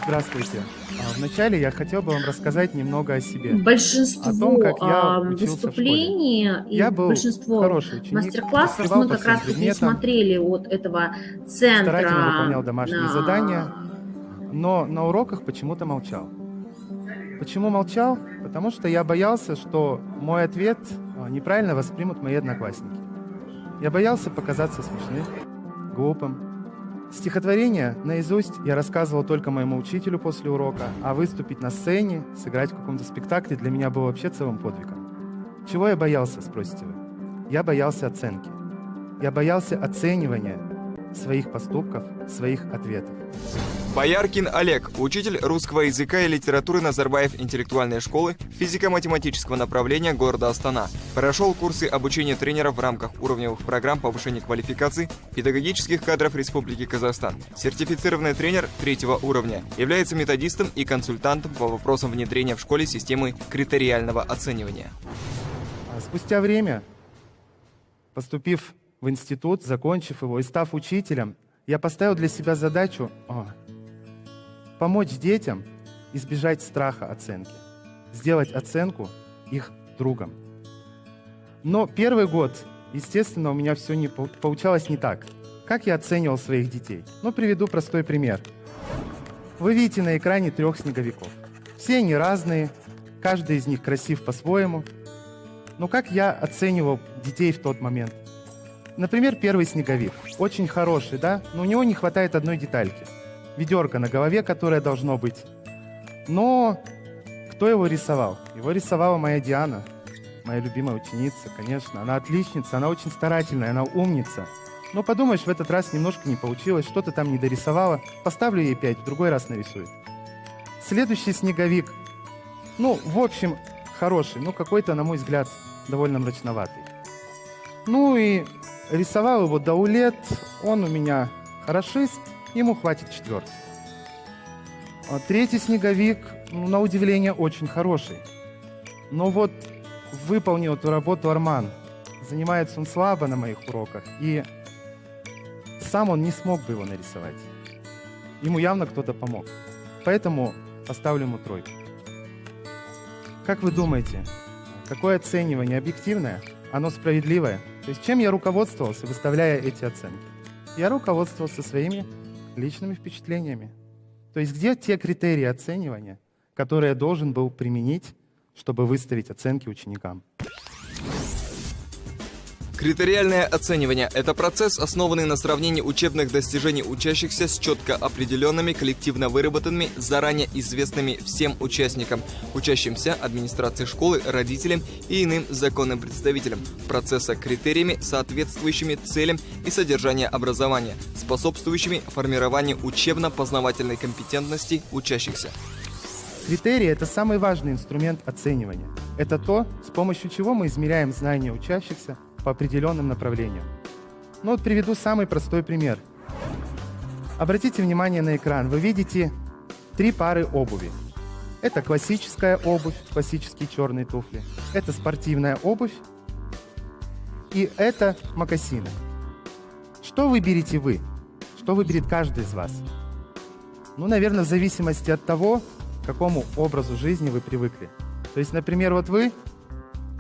Здравствуйте. Вначале я хотел бы вам рассказать немного о себе.
Большинство
о том, как я
выступлений и большинство мастер-классов мы как раз таки смотрели от этого центра.
Старательно выполнял домашние задания, но на уроках почему-то молчал. Почему молчал? Потому что я боялся, что мой ответ неправильно воспримут мои одноклассники. Я боялся показаться смешным, глупым. Стихотворение наизусть я рассказывал только моему учителю после урока, а выступить на сцене, сыграть в каком-то спектакле для меня было вообще целым подвигом. Чего я боялся, спросите вы? Я боялся оценки. Я боялся оценивания своих поступков, своих ответов.
Бояркин Олег, учитель русского языка и литературы Назарбаев интеллектуальной школы физико-математического направления города Астана. Прошел курсы обучения тренеров в рамках уровневых программ повышения квалификации педагогических кадров Республики Казахстан. Сертифицированный тренер 3-го уровня. Является методистом и консультантом по вопросам внедрения в школе системы критериального оценивания.
Спустя время, поступив в институт, закончив его и став учителем, я поставил для себя задачу помочь детям избежать страха оценки, сделать оценку их другом. Но первый год, естественно, у меня все получалось не так. Как я оценивал своих детей? Приведу простой пример. Вы видите на экране 3 снеговиков. Все они разные, каждый из них красив по-своему. Но как я оценивал детей в тот момент? Например, первый снеговик. Очень хороший, да? Но у него не хватает одной детальки. Ведерко на голове, которое должно быть. Но кто его рисовал? Его рисовала моя Диана, моя любимая ученица, конечно. Она отличница, она очень старательная, она умница. Но подумаешь, в этот раз немножко не получилось, что-то там не дорисовала. Поставлю ей 5, в другой раз нарисует. Следующий снеговик. В общем, хороший, какой-то, на мой взгляд, довольно мрачноватый. И рисовал его Даулет, он у меня хорошист, ему хватит 4. Третий снеговик, на удивление, очень хороший. Но выполнил эту работу Арман. Занимается он слабо на моих уроках, и сам он не смог бы его нарисовать. Ему явно кто-то помог. Поэтому поставлю ему 3. Как вы думаете, какое оценивание объективное? Оно справедливое? То есть чем я руководствовался, выставляя эти оценки? Я руководствовался своими личными впечатлениями. То есть где те критерии оценивания, которые я должен был применить, чтобы выставить оценки ученикам?
Критериальное оценивание – это процесс, основанный на сравнении учебных достижений учащихся с четко определенными, коллективно выработанными, заранее известными всем участникам, учащимся, администрации школы, родителям и иным законным представителям процесса критериями, соответствующими целям и содержанию образования, способствующими формированию учебно-познавательной компетентности учащихся.
Критерии – это самый важный инструмент оценивания. Это то, с помощью чего мы измеряем знания учащихся по определенным направлениям. Приведу самый простой пример. Обратите внимание на экран. Вы видите 3 пары обуви. Это классическая обувь, классические черные туфли. Это спортивная обувь. И это мокасины. Что выберете вы? Что выберет каждый из вас? Наверное, в зависимости от того, к какому образу жизни вы привыкли. То есть, например, вы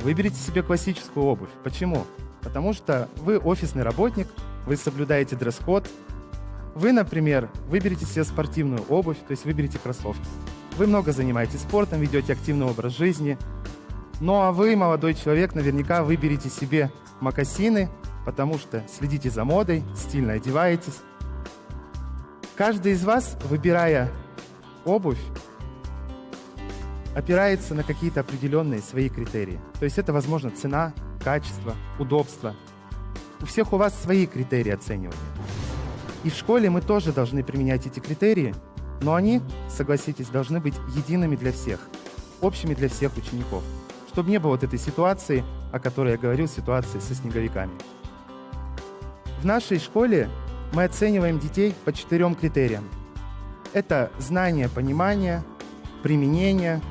выберите себе классическую обувь. Почему? Потому что вы офисный работник, вы соблюдаете дресс-код. Вы, например, выберете себе спортивную обувь, то есть выберете кроссовки. Вы много занимаетесь спортом, ведете активный образ жизни. А вы, молодой человек, наверняка выберете себе мокасины, потому что следите за модой, стильно одеваетесь. Каждый из вас, выбирая обувь, опирается на какие-то определенные свои критерии. То есть это, возможно, цена, качество, удобство. У всех у вас свои критерии оценивания. И в школе мы тоже должны применять эти критерии, но они, согласитесь, должны быть едиными для всех, общими для всех учеников, чтобы не было этой ситуации, о которой я говорил, ситуации со снеговиками. В нашей школе мы оцениваем детей по 4 критериям. Это знание, понимание, применение,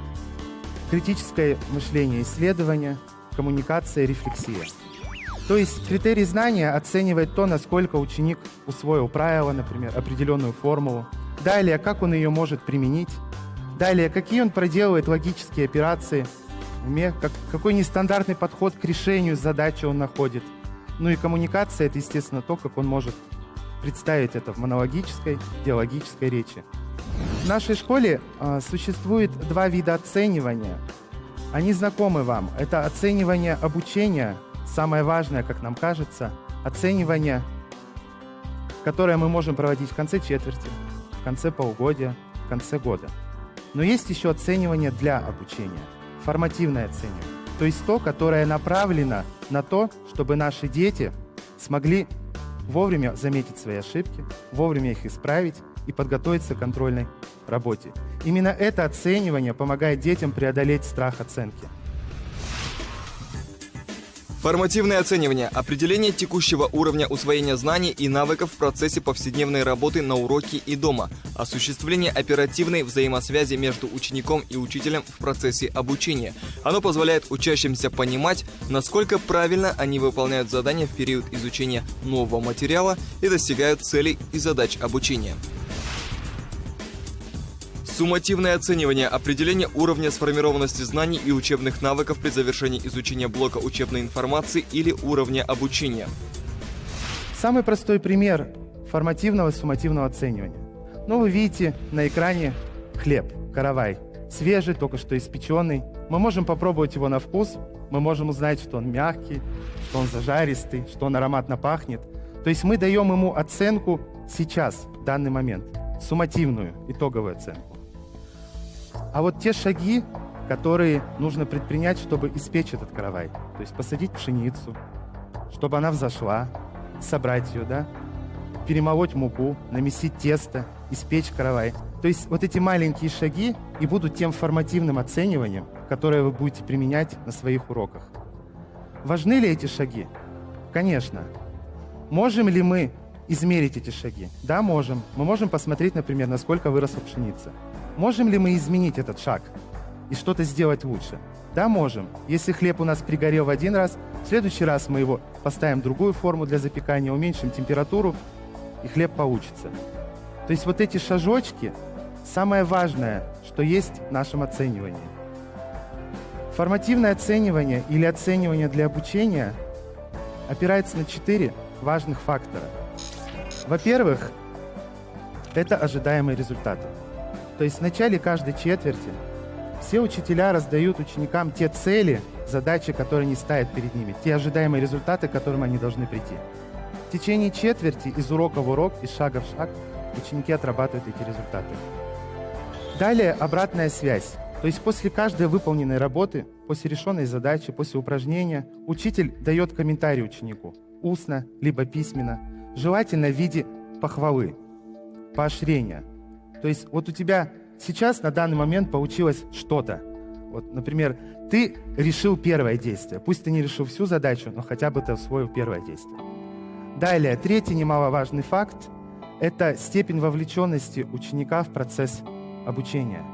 критическое мышление, исследование, коммуникация, рефлексия. То есть критерий знания оценивает то, насколько ученик усвоил правило, например, определенную формулу. Далее, как он ее может применить. Далее, какие он проделывает логические операции в уме, какой нестандартный подход к решению задачи он находит. И коммуникация – это, естественно, то, как он может представить это в монологической, диалогической речи. В нашей школе существует 2 вида оценивания. Они знакомы вам. Это оценивание обучения, самое важное, как нам кажется, оценивание, которое мы можем проводить в конце четверти, в конце полугодия, в конце года. Но есть еще оценивание для обучения, формативное оценивание. То есть то, которое направлено на то, чтобы наши дети смогли вовремя заметить свои ошибки, вовремя их исправить и подготовиться к контрольной работе. Именно это оценивание помогает детям преодолеть страх оценки.
Формативное оценивание – определение текущего уровня усвоения знаний и навыков в процессе повседневной работы на уроке и дома, осуществление оперативной взаимосвязи между учеником и учителем в процессе обучения. Оно позволяет учащимся понимать, насколько правильно они выполняют задания в период изучения нового материала и достигают целей и задач обучения. Суммативное оценивание – определение уровня сформированности знаний и учебных навыков при завершении изучения блока учебной информации или уровня обучения.
Самый простой пример формативного и суммативного оценивания. Вы видите на экране хлеб, каравай, свежий, только что испеченный. Мы можем попробовать его на вкус, мы можем узнать, что он мягкий, что он зажаристый, что он ароматно пахнет. То есть мы даем ему оценку сейчас, в данный момент, суммативную, итоговую оценку. А вот те шаги, которые нужно предпринять, чтобы испечь этот каравай, то есть посадить пшеницу, чтобы она взошла, собрать ее, перемолоть муку, намесить тесто, испечь каравай. То есть вот эти маленькие шаги и будут тем формативным оцениванием, которое вы будете применять на своих уроках. Важны ли эти шаги? Конечно. Можем ли мы измерить эти шаги? Да, можем. Мы можем посмотреть, например, насколько выросла пшеница. Можем ли мы изменить этот шаг и что-то сделать лучше? Да, можем. Если хлеб у нас пригорел в один раз, в следующий раз мы его поставим в другую форму для запекания, уменьшим температуру, и хлеб получится. То есть вот эти шажочки – самое важное, что есть в нашем оценивании. Формативное оценивание или оценивание для обучения опирается на 4 важных фактора. Во-первых, это ожидаемые результаты. То есть в начале каждой четверти все учителя раздают ученикам те цели, задачи, которые они ставят перед ними, те ожидаемые результаты, к которым они должны прийти. В течение четверти из урока в урок, из шага в шаг ученики отрабатывают эти результаты. Далее обратная связь. То есть после каждой выполненной работы, после решенной задачи, после упражнения, учитель дает комментарий ученику, устно, либо письменно, желательно в виде похвалы, поощрения. То есть вот у тебя сейчас на данный момент получилось что-то. Вот, например, ты решил первое действие. Пусть ты не решил всю задачу, но хотя бы ты освоил первое действие. Далее, третий немаловажный факт – это степень вовлеченности ученика в процесс обучения.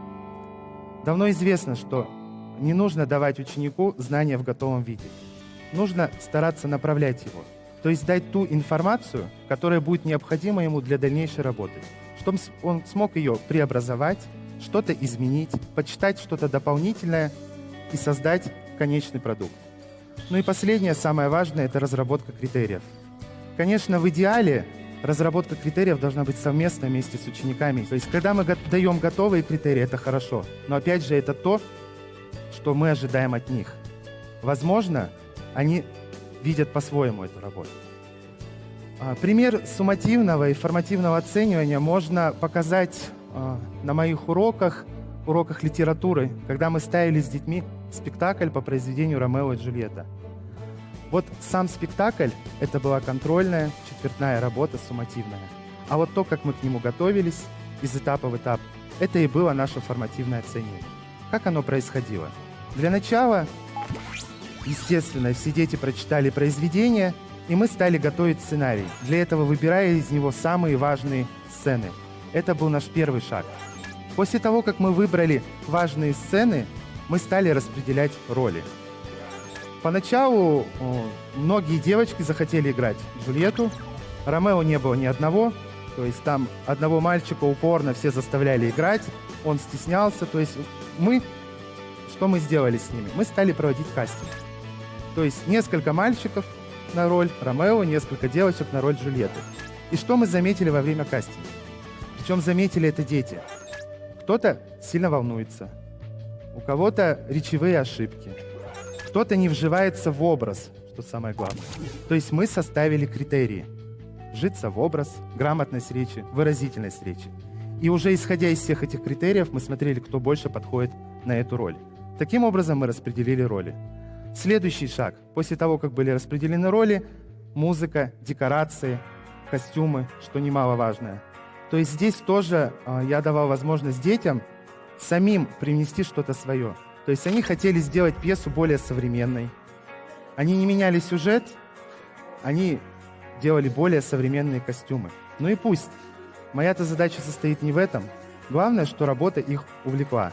Давно известно, что не нужно давать ученику знания в готовом виде. Нужно стараться направлять его. То есть дать ту информацию, которая будет необходима ему для дальнейшей работы. Чтобы он смог ее преобразовать, что-то изменить, почитать что-то дополнительное и создать конечный продукт. И последнее, самое важное, это разработка критериев. Конечно, в идеале разработка критериев должна быть совместна вместе с учениками. То есть, когда мы даем готовые критерии, это хорошо. Но опять же, это то, что мы ожидаем от них. Возможно, они видят по-своему эту работу. Пример суммативного и формативного оценивания можно показать на моих уроках литературы, когда мы ставили с детьми спектакль по произведению «Ромео и Джульетта». Вот сам спектакль – это была контрольная, четвертная работа, суммативная. А вот то, как мы к нему готовились из этапа в этап, это и было наше формативное оценивание. Как оно происходило? Для начала, естественно, все дети прочитали произведение, и мы стали готовить сценарий. Для этого выбирая из него самые важные сцены. Это был наш первый шаг. После того, как мы выбрали важные сцены, мы стали распределять роли. Поначалу многие девочки захотели играть Джульетту. Ромео не было ни одного. То есть там одного мальчика упорно все заставляли играть. Он стеснялся. То есть что мы сделали с ними? Мы стали проводить кастинг. То есть несколько мальчиков на роль Ромео, несколько девочек на роль Джульетты. И что мы заметили во время кастинга? Причем заметили это дети. Кто-то сильно волнуется. у кого-то речевые ошибки, кто-то не вживается в образ, что самое главное. То есть мы составили критерии. Вжиться в образ, грамотность речи, выразительность речи. И уже исходя из всех этих критериев, мы смотрели, кто больше подходит на эту роль. Таким образом мы распределили роли. Следующий шаг. После того, как были распределены роли, музыка, декорации, костюмы, что немаловажное. То есть здесь тоже я давал возможность детям самим привнести что-то свое. То есть они хотели сделать пьесу более современной. Они не меняли сюжет, они делали более современные костюмы. Ну и пусть. Моя-то задача состоит не в этом. Главное, что работа их увлекла.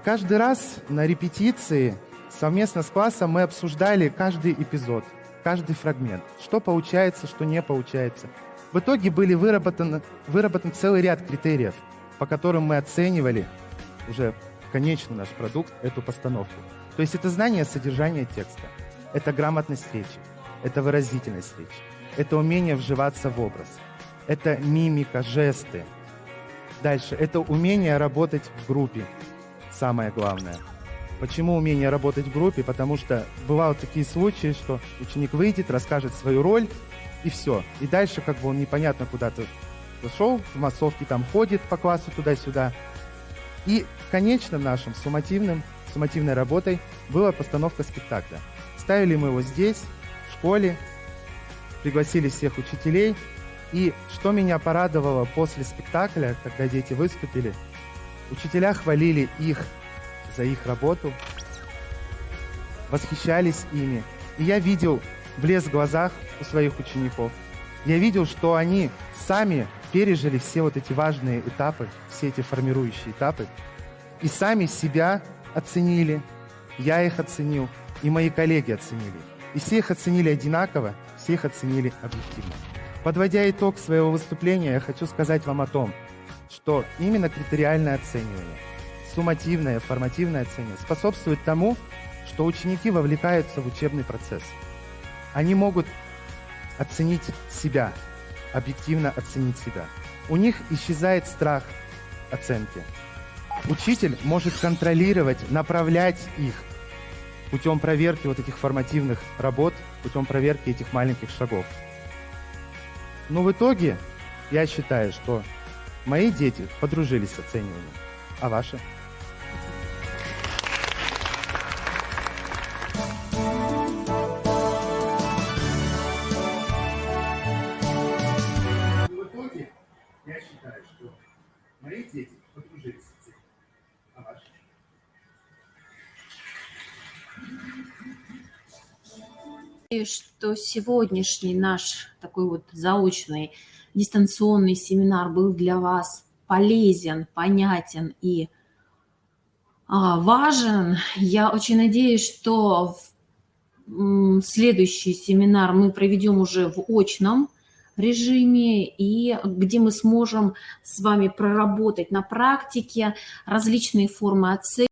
Каждый раз на репетиции совместно с классом мы обсуждали каждый эпизод, каждый фрагмент. Что получается, что не получается. В итоге были выработан целый ряд критериев, по которым мы оценивали уже конечный наш продукт, эту постановку. То есть это знание содержания текста, это грамотность речи, это выразительность речи, это умение вживаться в образ, это мимика, жесты. Дальше, это умение работать в группе, самое главное. Почему умение работать в группе? Потому что бывают такие случаи, что ученик выйдет, расскажет свою роль, и все. И дальше как бы он непонятно куда-то зашел, в массовке там ходит по классу туда-сюда. И конечным нашим суммативной работой была постановка спектакля. Ставили мы его здесь, в школе, пригласили всех учителей. И что меня порадовало после спектакля, когда дети выступили, учителя хвалили их за их работу, восхищались ими. И я видел блеск в глазах у своих учеников. Я видел, что они сами пережили все вот эти важные этапы, все эти формирующие этапы, и сами себя оценили, я их оценил, и мои коллеги оценили. И все их оценили одинаково, все их оценили объективно. Подводя итог своего выступления, я хочу сказать вам о том, что именно критериальное оценивание, суммативное, формативное оценивание способствует тому, что ученики вовлекаются в учебный процесс. Они могут оценить себя, объективно оценить себя. У них исчезает страх оценки. Учитель может контролировать, направлять их путем проверки вот этих формативных работ, путем проверки этих маленьких шагов. Но в итоге я считаю, что мои дети подружились с оцениванием, а ваши? В итоге я считаю, что мои дети подружились с оцениванием, а ваши?
И что сегодняшний наш такой вот заочный дистанционный семинар был для вас полезен, понятен и важен. Я очень надеюсь, что следующий семинар мы проведем уже в очном режиме, и где мы сможем с вами проработать на практике различные формы оценки.